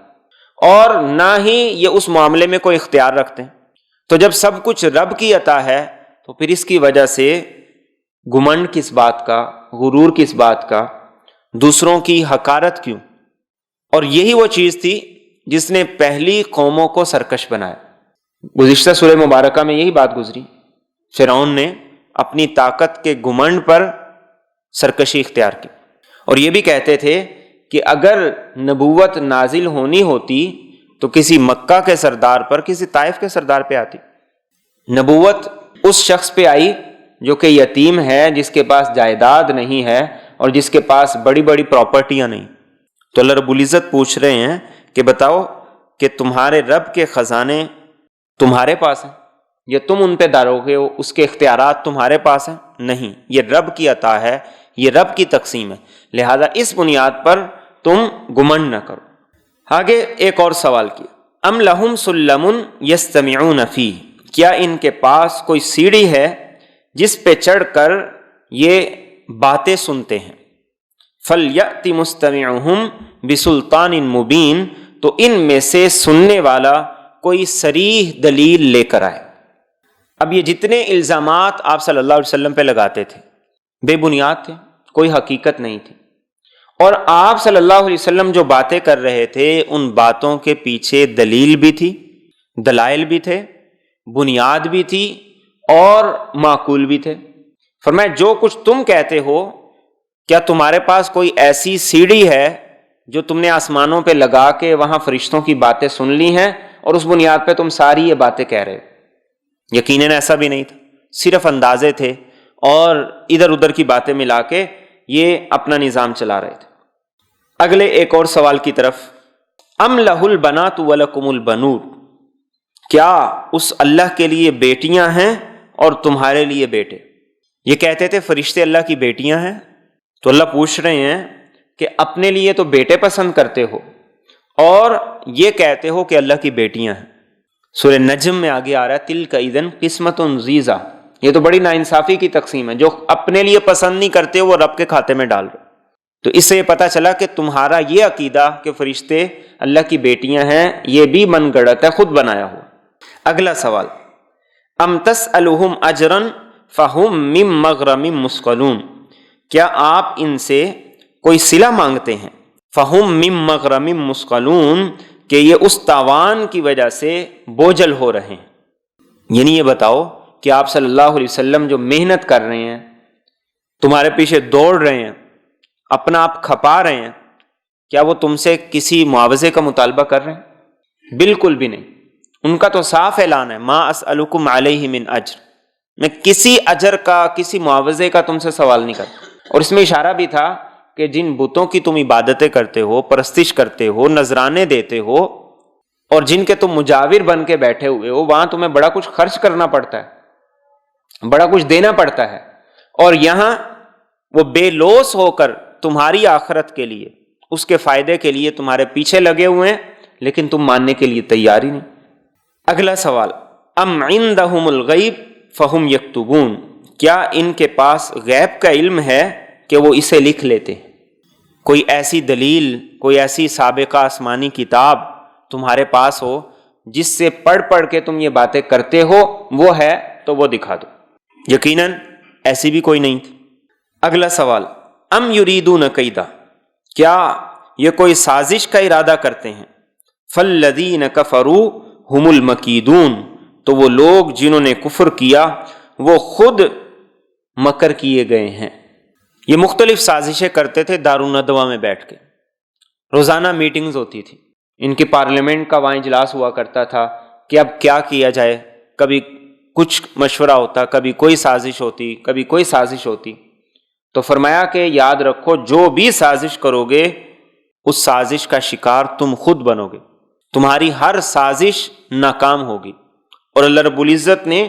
اور نہ ہی یہ اس معاملے میں کوئی اختیار رکھتے ہیں۔ تو جب سب کچھ رب کی عطا ہے تو پھر اس کی وجہ سے گھمنڈ کس بات کا، غرور کس بات کا، دوسروں کی حقارت کیوں؟ اور یہی وہ چیز تھی جس نے پہلی قوموں کو سرکش بنایا۔ گزشتہ سورہ مبارکہ میں یہی بات گزری، فرعون نے اپنی طاقت کے گھمنڈ پر سرکشی اختیار کی، اور یہ بھی کہتے تھے کہ اگر نبوت نازل ہونی ہوتی تو کسی مکہ کے سردار پر، کسی طائف کے سردار پہ آتی۔ نبوت اس شخص پہ آئی جو کہ یتیم ہے، جس کے پاس جائیداد نہیں ہے اور جس کے پاس بڑی بڑی پراپرٹیاں نہیں۔ تو اللہ رب العزت پوچھ رہے ہیں کہ بتاؤ کہ تمہارے رب کے خزانے تمہارے پاس ہیں یا تم ان پہ داروغے ہو، اس کے اختیارات تمہارے پاس ہیں؟ نہیں، یہ رب کی عطا ہے، یہ رب کی تقسیم ہے، لہذا اس بنیاد پر تم گھمنڈ نہ کرو۔ آگے ایک اور سوال کیا، ام لہم سلم یستمعون فیہ، کیا ان کے پاس کوئی سیڑھی ہے جس پہ چڑھ کر یہ باتیں سنتے ہیں؟ فَلْيَأْتِ مُسْتَمِعُهُمْ بِسُلْطَانٍ مُبِينٍ، تو ان میں سے سننے والا کوئی صریح دلیل لے کر آئے۔ اب یہ جتنے الزامات آپ صلی اللہ علیہ وسلم پہ لگاتے تھے بے بنیاد تھے، کوئی حقیقت نہیں تھی، اور آپ صلی اللہ علیہ وسلم جو باتیں کر رہے تھے ان باتوں کے پیچھے دلیل بھی تھی، دلائل بھی تھے، بنیاد بھی تھی اور معقول بھی تھے۔ فرمایا جو کچھ تم کہتے ہو، کیا تمہارے پاس کوئی ایسی سیڑھی ہے جو تم نے آسمانوں پہ لگا کے وہاں فرشتوں کی باتیں سن لی ہیں اور اس بنیاد پہ تم ساری یہ باتیں کہہ رہے ہو؟ یقیناً ایسا بھی نہیں تھا، صرف اندازے تھے اور ادھر ادھر کی باتیں ملا کے یہ اپنا نظام چلا رہے تھے۔ اگلے ایک اور سوال کی طرف، ام لہ البنات ولکم البنون، کیا اس اللہ کے لیے بیٹیاں ہیں اور تمہارے لیے بیٹے؟ یہ کہتے تھے فرشتے اللہ کی بیٹیاں ہیں، تو اللہ پوچھ رہے ہیں کہ اپنے لیے تو بیٹے پسند کرتے ہو اور یہ کہتے ہو کہ اللہ کی بیٹیاں ہیں۔ سورہ نجم میں آگے آ رہا ہے تلک اذن قسمت ضیزہ، یہ تو بڑی ناانصافی کی تقسیم ہے، جو اپنے لیے پسند نہیں کرتے وہ رب کے کھاتے میں ڈال رہے۔ تو اس سے یہ پتہ چلا کہ تمہارا یہ عقیدہ کہ فرشتے اللہ کی بیٹیاں ہیں یہ بھی من گڑت ہے، خود بنایا ہوا۔ اگلا سوال، ام تسألہم اجرا فہم من مغرم مثقلون، کیا آپ ان سے کوئی صلہ مانگتے ہیں؟ فہم من مغرم مثقلون، کہ یہ اس تاوان کی وجہ سے بوجھل ہو رہے ہیں۔ یعنی یہ بتاؤ کہ آپ صلی اللہ علیہ وسلم جو محنت کر رہے ہیں، تمہارے پیچھے دوڑ رہے ہیں، اپنا آپ کھپا رہے ہیں، کیا وہ تم سے کسی معاوضے کا مطالبہ کر رہے ہیں؟ بالکل بھی نہیں. ان کا تو صاف اعلان ہے ما اسألکم علیہ من اجر، میں کسی اجر کا، کسی معاوضے کا تم سے سوال نہیں کرتا. اور اس میں اشارہ بھی تھا کہ جن بتوں کی تم عبادتیں کرتے ہو، پرستش کرتے ہو، نذرانے دیتے ہو، اور جن کے تم مجاور بن کے بیٹھے ہوئے ہو، وہاں تمہیں بڑا کچھ خرچ کرنا پڑتا ہے، بڑا کچھ دینا پڑتا ہے، اور یہاں وہ بے لوث ہو کر تمہاری آخرت کے لیے، اس کے فائدے کے لیے تمہارے پیچھے لگے ہوئے ہیں، لیکن تم ماننے کے لیے تیار ہی نہیں. اگلا سوال، ام عندہم الغیب فہم یکتبون، کیا ان کے پاس غیب کا علم ہے کہ وہ اسے لکھ لیتے ہیں؟ کوئی ایسی دلیل، کوئی ایسی سابقہ آسمانی کتاب تمہارے پاس ہو جس سے پڑھ پڑھ کے تم یہ باتیں کرتے ہو، وہ ہے تو وہ دکھا دو. یقیناً ایسی بھی کوئی نہیں تھی. اگلا سوال، ام یریدون کیدا، کیا یہ کوئی سازش کا ارادہ کرتے ہیں؟ فالذین کفروا ہم المکیدون، تو وہ لوگ جنہوں نے کفر کیا وہ خود مکر کیے گئے ہیں. یہ مختلف سازشیں کرتے تھے دارالندوہ میں بیٹھ کے، روزانہ میٹنگز ہوتی تھی ان کی، پارلیمنٹ کا وہاں اجلاس ہوا کرتا تھا کہ اب کیا کیا جائے. کبھی کچھ مشورہ ہوتا، کبھی کوئی سازش ہوتی، کبھی کوئی سازش ہوتی. تو فرمایا کہ یاد رکھو جو بھی سازش کرو گے اس سازش کا شکار تم خود بنو گے، تمہاری ہر سازش ناکام ہوگی. اور اللہ رب العزت نے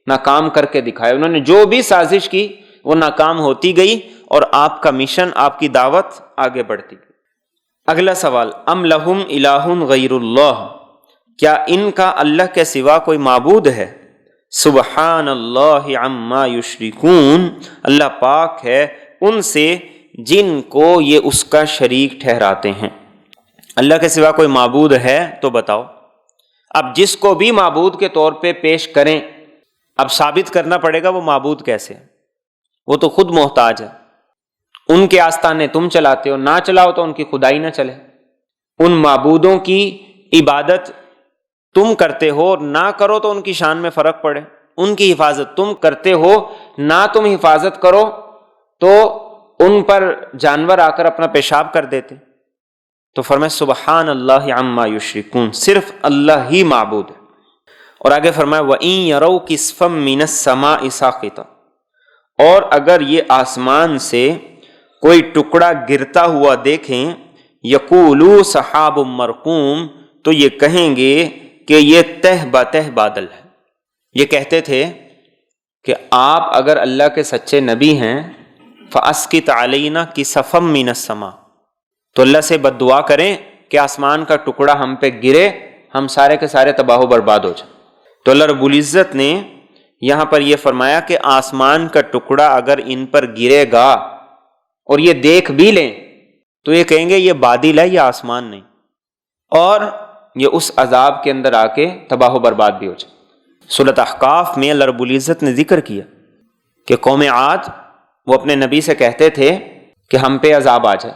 ناکام کر کے دکھایا. انہوں نے جو بھی سازش کی وہ ناکام ہوتی گئی، اور آپ کا مشن، آپ کی دعوت آگے بڑھتی گئی. اگلا سوال، ام لہم الہ غیر اللہ، کیا ان کا اللہ کے سوا کوئی معبود ہے؟ سبحان اللہ عما یشرکون، اللہ پاک ہے ان سے جن کو یہ اس کا شریک ٹھہراتے ہیں. اللہ کے سوا کوئی معبود ہے تو بتاؤ. اب جس کو بھی معبود کے طور پہ پیش کریں، اب ثابت کرنا پڑے گا وہ معبود کیسے ہے. وہ تو خود محتاج ہے. ان کے آستانے تم چلاتے ہو، نہ چلاؤ تو ان کی خدائی نہ چلے. ان معبودوں کی عبادت تم کرتے ہو، نہ کرو تو ان کی شان میں فرق پڑے. ان کی حفاظت تم کرتے ہو، نہ تم حفاظت کرو تو ان پر جانور آ کر اپنا پیشاب کر دیتے. تو فرمائے سبحان اللہ عما یشرکون، صرف اللہ ہی معبود ہے. اور آگے فرمائے وَإِن يَرَوْا كِسْفًا مِّنَ السَّمَاءِ سَاقِطًا، اور اگر یہ آسمان سے کوئی ٹکڑا گرتا ہوا دیکھیں، یقولوا سحاب مرقوم، تو یہ کہیں گے کہ یہ تہ بتہ بادل ہے. یہ کہتے تھے کہ آپ اگر اللہ کے سچے نبی ہیں فَأَسْقِطْ عَلَيْنَا كِسَفًا مِّنَ السَّمَاءِ، تو اللہ سے بد دعا کریں کہ آسمان کا ٹکڑا ہم پہ گرے، ہم سارے کے سارے تباہ و برباد ہو جائیں. تو اللہ رب العزت نے یہاں پر یہ فرمایا کہ آسمان کا ٹکڑا اگر ان پر گرے گا اور یہ دیکھ بھی لیں تو یہ کہیں گے یہ بادل ہے، یہ آسمان نہیں، اور یہ اس عذاب کے اندر آ کے تباہ و برباد بھی ہو جائے. سورۃ احقاف میں اللہ رب العزت نے ذکر کیا کہ قوم عاد وہ اپنے نبی سے کہتے تھے کہ ہم پہ عذاب آ جائے.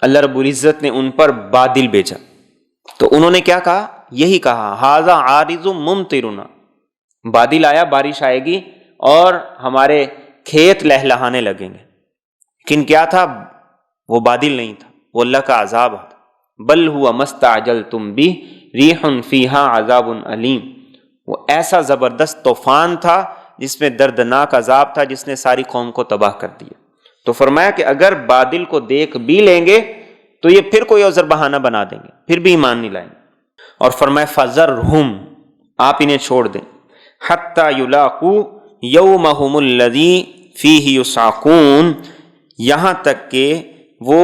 اللہ رب العزت نے ان پر بادل بھیجا، تو انہوں نے کیا کہا؟ یہی کہا ھذا عارض ممطرنا، بادل آیا، بارش آئے گی اور ہمارے کھیت لہلہانے لگیں گے. لیکن کیا تھا؟ وہ بادل نہیں تھا، وہ اللہ کا عذاب تھا. بل ہوا مستعجلتم بہ ریح فیہا عذاب علیم، وہ ایسا زبردست طوفان تھا جس میں دردناک عذاب تھا، جس نے ساری قوم کو تباہ کر دیا. تو فرمایا کہ اگر بادل کو دیکھ بھی لیں گے تو یہ پھر کوئی عذر بہانہ بنا دیں گے، پھر بھی ایمان نہیں لائیں گے. اور فرمایا فذرہم، آپ انہیں چھوڑ دیں، حتی یلاقوا یومہم الذی فیہ یصعقون، یہاں تک کہ وہ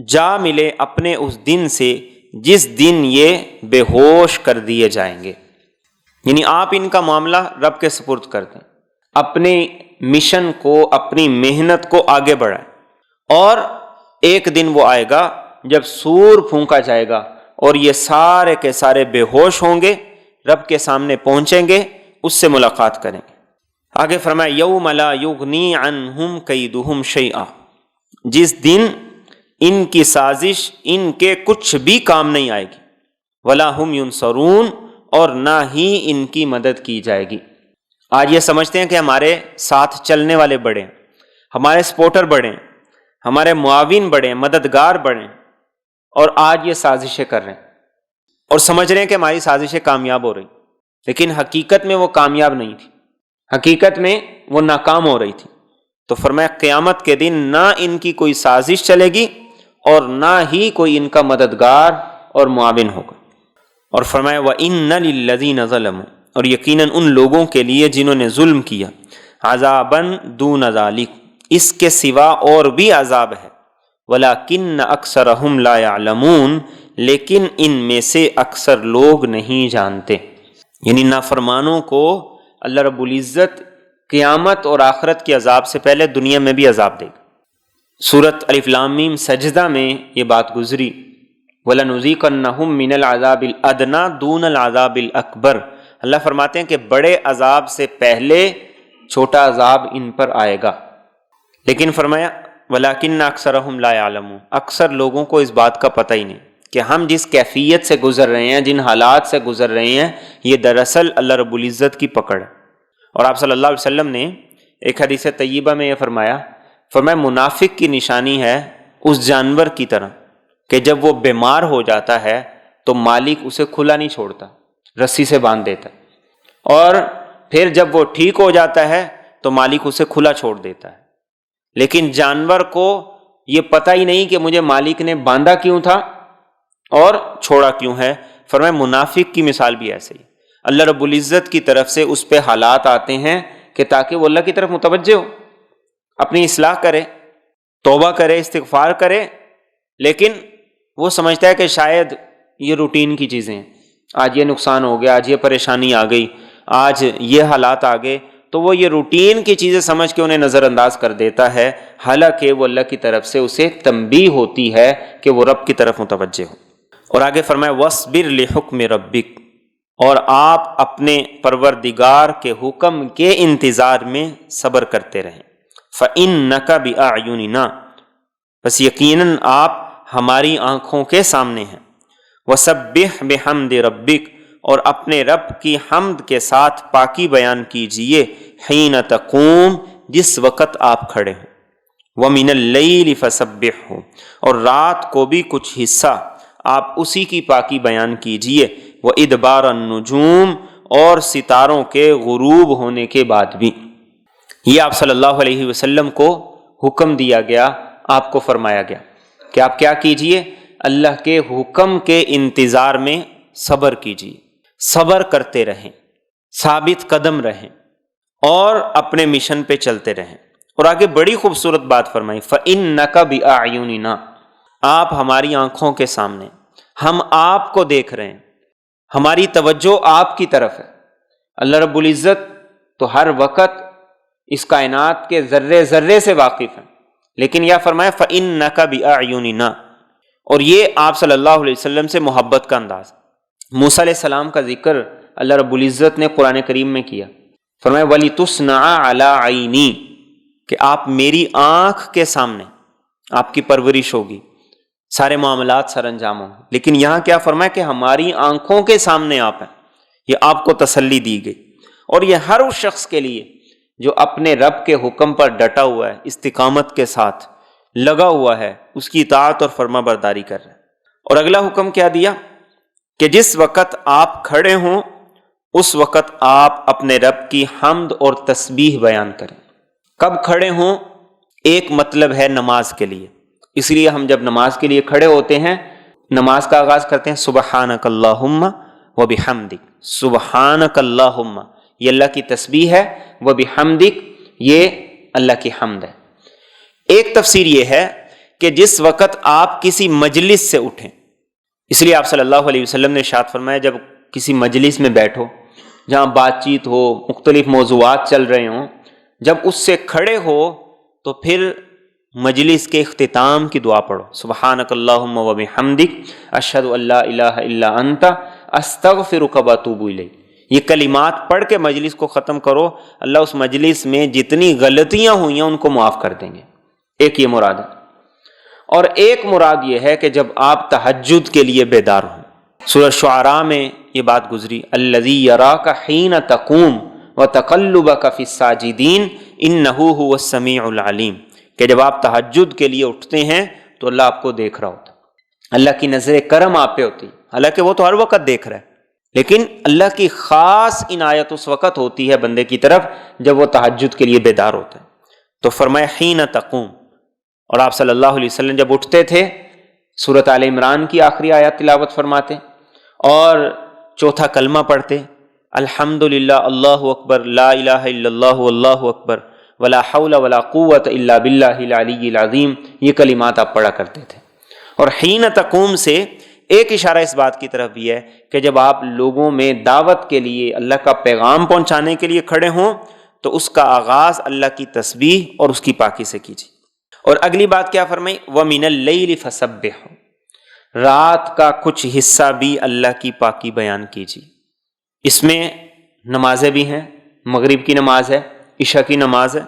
جا ملے اپنے اس دن سے جس دن یہ بے ہوش کر دیے جائیں گے. یعنی آپ ان کا معاملہ رب کے سپرد کر دیں، اپنے مشن کو، اپنی محنت کو آگے بڑھائیں. اور ایک دن وہ آئے گا جب سور پھونکا جائے گا اور یہ سارے کے سارے بے ہوش ہوں گے، رب کے سامنے پہنچیں گے، اس سے ملاقات کریں گے. آگے فرمایا یوم لا یغنی عنہم کیدہم شیئا، جس دن ان کی سازش ان کے کچھ بھی کام نہیں آئے گی. ولا ہم ینصرون، اور نہ ہی ان کی مدد کی جائے گی. آج یہ سمجھتے ہیں کہ ہمارے ساتھ چلنے والے بڑے ہیں، ہمارے سپورٹر بڑے ہیں، ہمارے معاون بڑے ہیں، مددگار بڑے ہیں. اور آج یہ سازشیں کر رہے ہیں اور سمجھ رہے ہیں کہ ہماری سازشیں کامیاب ہو رہی، لیکن حقیقت میں وہ کامیاب نہیں تھی، حقیقت میں وہ ناکام ہو رہی تھی۔ تو فرمایا قیامت کے دن نہ ان کی کوئی سازش چلے گی اور نہ ہی کوئی ان کا مددگار اور معاون ہوگا۔ اور فرمایا وَإِنَّ لِلَّذِينَ ظَلَمُوا، اور یقیناً ان لوگوں کے لیے جنہوں نے ظلم کیا، عذابًا دون ذالک، اس کے سوا اور بھی عذاب ہے، وَلَكِنَّ أَكْثَرَهُمْ لَا يَعْلَمُونَ، لیکن ان میں سے اکثر لوگ نہیں جانتے۔ یعنی نافرمانوں کو اللہ رب العزت قیامت اور آخرت کے عذاب سے پہلے دنیا میں بھی عذاب دے گا۔ سورۃ الف لام میم سجدہ میں یہ بات گزری، وَلَنُذِيقَنَّهُم مِّنَ الْعَذَابِ الْأَدْنَىٰ دُونَ الْعَذَابِ الْأَكْبَرِ، اللہ فرماتے ہیں کہ بڑے عذاب سے پہلے چھوٹا عذاب ان پر آئے گا، لیکن فرمایا وَلَكِنَّ أَكْثَرَهُمْ لَا يَعْلَمُونَ، اکثر لوگوں کو اس بات کا پتہ ہی نہیں کہ ہم جس کیفیت سے گزر رہے ہیں، جن حالات سے گزر رہے ہیں، یہ دراصل اللہ رب العزت کی پکڑ ہے۔ اور آپ صلی اللہ علیہ وسلم نے ایک حدیث طیبہ میں یہ فرمایا منافق کی نشانی ہے اس جانور کی طرح کہ جب وہ بیمار ہو جاتا ہے تو مالک اسے کھلا نہیں چھوڑتا، رسی سے باندھ دیتا ہے، اور پھر جب وہ ٹھیک ہو جاتا ہے تو مالک اسے کھلا چھوڑ دیتا ہے۔ لیکن جانور کو یہ پتہ ہی نہیں کہ مجھے مالک نے باندھا کیوں تھا اور چھوڑا کیوں ہے۔ فرمایا منافق کی مثال بھی ایسے ہی، اللہ رب العزت کی طرف سے اس پہ حالات آتے ہیں کہ تاکہ وہ اللہ کی طرف متوجہ ہو، اپنی اصلاح کرے، توبہ کرے، استغفار کرے، لیکن وہ سمجھتا ہے کہ شاید یہ روٹین کی چیزیں ہیں، آج یہ نقصان ہو گیا، آج یہ پریشانی آ گئی، آج یہ حالات آ گئے، تو وہ یہ روٹین کی چیزیں سمجھ کے انہیں نظر انداز کر دیتا ہے، حالانکہ وہ اللہ کی طرف سے اسے تنبیہ ہوتی ہے کہ وہ رب کی طرف متوجہ ہو۔ اور آگے فرمایا وَاصْبِرْ لِحُکْمِ رَبِّکَ، اور آپ اپنے پروردگار کے حکم کے انتظار میں صبر کرتے رہیں، فَإِنَّكَ بِأَعْيُنِنَا، بس یقیناً آپ ہماری آنکھوں کے سامنے ہیں، وَسَبِّحْ بِحَمْدِ رَبِّكَ، اور اپنے رب کی حمد کے ساتھ پاکی بیان کیجئے، حین تقوم، جس وقت آپ کھڑے ہوں، وَمِنَ اللَّيْلِ فَسَبِّحْهُ، اور رات کو بھی کچھ حصہ آپ اسی کی پاکی بیان کیجئے، وَإِدْبَارَ النُّجُومِ، اور ستاروں کے غروب ہونے کے بعد بھی۔ یہ آپ صلی اللہ علیہ وسلم کو حکم دیا گیا، آپ کو فرمایا گیا کہ آپ کیا کیجئے، اللہ کے حکم کے انتظار میں صبر کیجئے، صبر کرتے رہیں، ثابت قدم رہیں اور اپنے مشن پہ چلتے رہیں۔ اور آگے بڑی خوبصورت بات فرمائی فَإِنَّكَ بِأَعْيُنِنَا، آپ ہماری آنکھوں کے سامنے، ہم آپ کو دیکھ رہے ہیں، ہماری توجہ آپ کی طرف ہے۔ اللہ رب العزت تو ہر وقت اس کائنات کے ذرے ذرے سے واقف ہیں، لیکن یہ فرمایا فَإِنَّكَ بِأَعْيُنِنَا، اور یہ آپ صلی اللہ علیہ وسلم سے محبت کا انداز۔ موسیٰ علیہ السلام کا ذکر اللہ رب العزت نے قرآن کریم میں کیا، فرمایا وَلِتُصْنَعَ عَلَىٰ عَيْنِي، کہ آپ میری آنکھ کے سامنے، آپ کی پرورش ہوگی، سارے معاملات سر انجام ہوں گے۔ لیکن یہاں کیا فرمایا کہ ہماری آنکھوں کے سامنے آپ ہیں، یہ آپ کو تسلی دی گئی۔ اور یہ ہر اس شخص کے لیے جو اپنے رب کے حکم پر ڈٹا ہوا ہے، استقامت کے ساتھ لگا ہوا ہے، اس کی اطاعت اور فرما برداری کر رہا ہے۔ اور اگلا حکم کیا دیا کہ جس وقت آپ کھڑے ہوں اس وقت آپ اپنے رب کی حمد اور تسبیح بیان کریں۔ کب کھڑے ہوں؟ ایک مطلب ہے نماز کے لیے، اس لیے ہم جب نماز کے لیے کھڑے ہوتے ہیں، نماز کا آغاز کرتے ہیں سبحانک اللہم وبحمدک، سبحانک اللہم، یہ اللہ کی تسبیح ہے، وبحمدک، یہ اللہ کی حمد ہے۔ ایک تفسیر یہ ہے کہ جس وقت آپ کسی مجلس سے اٹھیں، اس لیے آپ صلی اللہ علیہ وسلم نے ارشاد فرمایا جب کسی مجلس میں بیٹھو جہاں بات چیت ہو، مختلف موضوعات چل رہے ہوں، جب اس سے کھڑے ہو تو پھر مجلس کے اختتام کی دعا پڑھو، سبحانک اللہم وبحمدک اشہد ان لا الہ الا انت استغفرک واتوب الیک، یہ کلمات پڑھ کے مجلس کو ختم کرو، اللہ اس مجلس میں جتنی غلطیاں ہوئی ہیں ان کو معاف کر دیں گے۔ ایک یہ مراد ہے، اور ایک مراد یہ ہے کہ جب آپ تہجد کے لیے بیدار ہوں، سورہ شعراء میں یہ بات گزری الذی یراک حین تقوم وتقلبک فی الساجدین انہ ھو السمیع العلیم، کہ جب آپ تہجد کے لیے اٹھتے ہیں تو اللہ آپ کو دیکھ رہا ہوتا، اللہ کی نظر کرم آپ پہ ہوتی، حالانکہ وہ تو ہر وقت دیکھ رہا ہے، لیکن اللہ کی خاص عنایت اس وقت ہوتی ہے بندے کی طرف جب وہ تہجد کے لیے بیدار ہوتا ہے۔ تو فرمایا حین تقوم، اور آپ صلی اللہ علیہ وسلم جب اٹھتے تھے سورۃ آل عمران کی آخری آیات تلاوت فرماتے اور چوتھا کلمہ پڑھتے، الحمدللہ اللہ اکبر لا الہ الا اللہ واللہ اکبر ولا حول ولا قوت الا باللہ العلی العظیم، یہ کلمات آپ پڑھا کرتے تھے۔ اور حین تقوم سے ایک اشارہ اس بات کی طرف بھی ہے کہ جب آپ لوگوں میں دعوت کے لیے اللہ کا پیغام پہنچانے کے لیے کھڑے ہوں تو اس کا آغاز اللہ کی تسبیح اور اس کی پاکی سے کیجیے۔ اور اگلی بات کیا فرمائی، وَمِنَ اللَّيْلِ فَسَبِّحْ، رات کا کچھ حصہ بھی اللہ کی پاکی بیان کیجیے۔ اس میں نمازیں بھی ہیں، مغرب کی نماز ہے، عشاء کی نماز ہے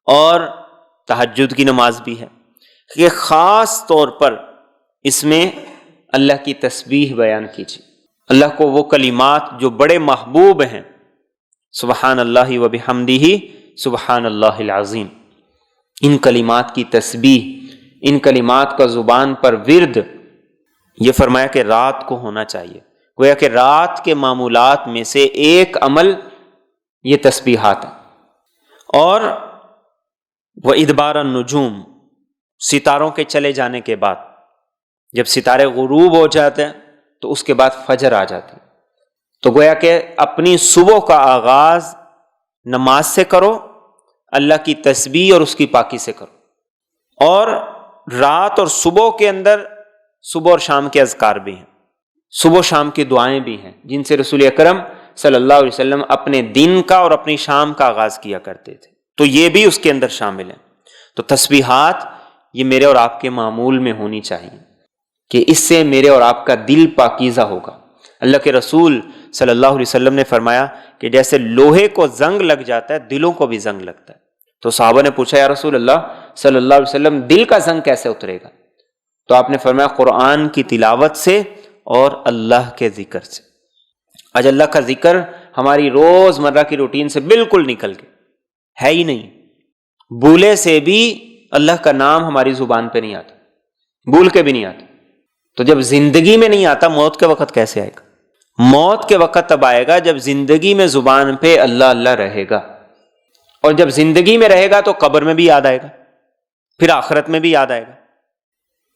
اور تہجد کی نماز بھی ہے، کہ خاص طور پر اس میں اللہ کی تسبیح بیان کیجیے، اللہ کو وہ کلمات جو بڑے محبوب ہیں، سبحان اللہ و بحمدہ سبحان اللہ العظیم، ان کلمات کی تسبیح، ان کلمات کا زبان پر ورد، یہ فرمایا کہ رات کو ہونا چاہیے۔ گویا کہ رات کے معمولات میں سے ایک عمل یہ تسبیحات ہے۔ اور وَإِدْبَارَ النُّجُومِ، ستاروں کے چلے جانے کے بعد، جب ستارے غروب ہو جاتے ہیں تو اس کے بعد فجر آ جاتی، تو گویا کہ اپنی صبح کا آغاز نماز سے کرو، اللہ کی تسبیح اور اس کی پاکی سے کرو۔ اور رات اور صبح کے اندر صبح اور شام کے اذکار بھی ہیں، صبح و شام کی دعائیں بھی ہیں جن سے رسول اکرم صلی اللہ علیہ وسلم اپنے دن کا اور اپنی شام کا آغاز کیا کرتے تھے، تو یہ بھی اس کے اندر شامل ہیں۔ تو تسبیحات یہ میرے اور آپ کے معمول میں ہونی چاہیے کہ اس سے میرے اور آپ کا دل پاکیزہ ہوگا۔ اللہ کے رسول صلی اللہ علیہ وسلم نے فرمایا کہ جیسے لوہے کو زنگ لگ جاتا ہے دلوں کو بھی زنگ لگتا ہے۔ تو صحابہ نے پوچھا یا رسول اللہ صلی اللہ علیہ وسلم دل کا زنگ کیسے اترے گا؟ تو آپ نے فرمایا قرآن کی تلاوت سے اور اللہ کے ذکر سے۔ آج اللہ کا ذکر ہماری روز مرہ کی روٹین سے بالکل نکل کے ہے ہی نہیں، بھولے سے بھی اللہ کا نام ہماری زبان پہ نہیں آتا، بھول کے بھی نہیں آتا۔ تو جب زندگی میں نہیں آتا موت کے وقت کیسے آئے گا؟ موت کے وقت تب آئے گا جب زندگی میں زبان پہ اللہ اللہ رہے گا، اور جب زندگی میں رہے گا تو قبر میں بھی یاد آئے گا، پھر آخرت میں بھی یاد آئے گا۔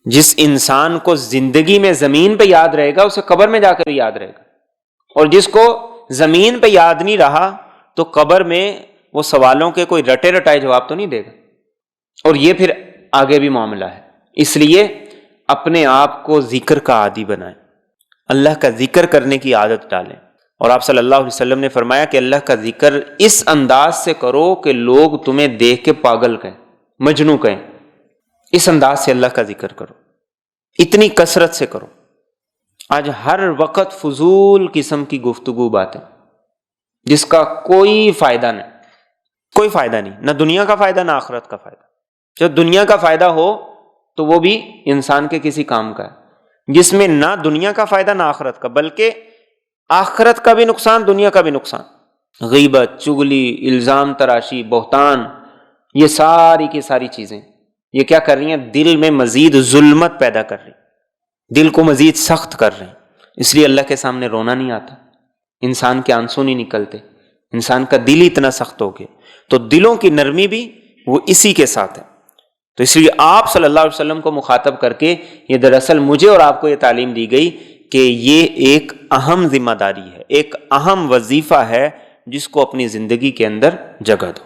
جس انسان کو زندگی میں زمین پہ یاد رہے گا اسے قبر میں جا کر بھی یاد رہے گا، اور جس کو زمین پہ یاد نہیں رہا تو قبر میں وہ سوالوں کے کوئی رٹے رٹائے جواب تو نہیں دے گا، اور یہ پھر آگے بھی معاملہ ہے۔ اس لیے اپنے آپ کو ذکر کا عادی بنائیں، اللہ کا ذکر کرنے کی عادت ڈالیں۔ اور آپ صلی اللہ علیہ وسلم نے فرمایا کہ اللہ کا ذکر اس انداز سے کرو کہ لوگ تمہیں دیکھ کے پاگل کہیں، مجنوں کہیں، اس انداز سے اللہ کا ذکر کرو، اتنی کثرت سے کرو۔ آج ہر وقت فضول قسم کی گفتگو باتیں جس کا کوئی فائدہ نہیں، کوئی فائدہ نہیں، نہ دنیا کا فائدہ نہ آخرت کا فائدہ۔ جب دنیا کا فائدہ ہو تو وہ بھی انسان کے کسی کام کا ہے، جس میں نہ دنیا کا فائدہ نہ آخرت کا، بلکہ آخرت کا بھی نقصان دنیا کا بھی نقصان۔ غیبت، چغلی، الزام تراشی، بہتان، یہ ساری کی ساری چیزیں یہ کیا کر رہی ہیں؟ دل میں مزید ظلمت پیدا کر رہی، دل کو مزید سخت کر رہے ہیں۔ اس لیے اللہ کے سامنے رونا نہیں آتا، انسان کے آنسو نہیں نکلتے، انسان کا دل اتنا سخت ہو گیا۔ تو دلوں کی نرمی بھی وہ اسی کے ساتھ ہے۔ تو اس لیے آپ صلی اللہ علیہ وسلم کو مخاطب کر کے یہ دراصل مجھے اور آپ کو یہ تعلیم دی گئی کہ یہ ایک اہم ذمہ داری ہے، ایک اہم وظیفہ ہے جس کو اپنی زندگی کے اندر جگہ دو۔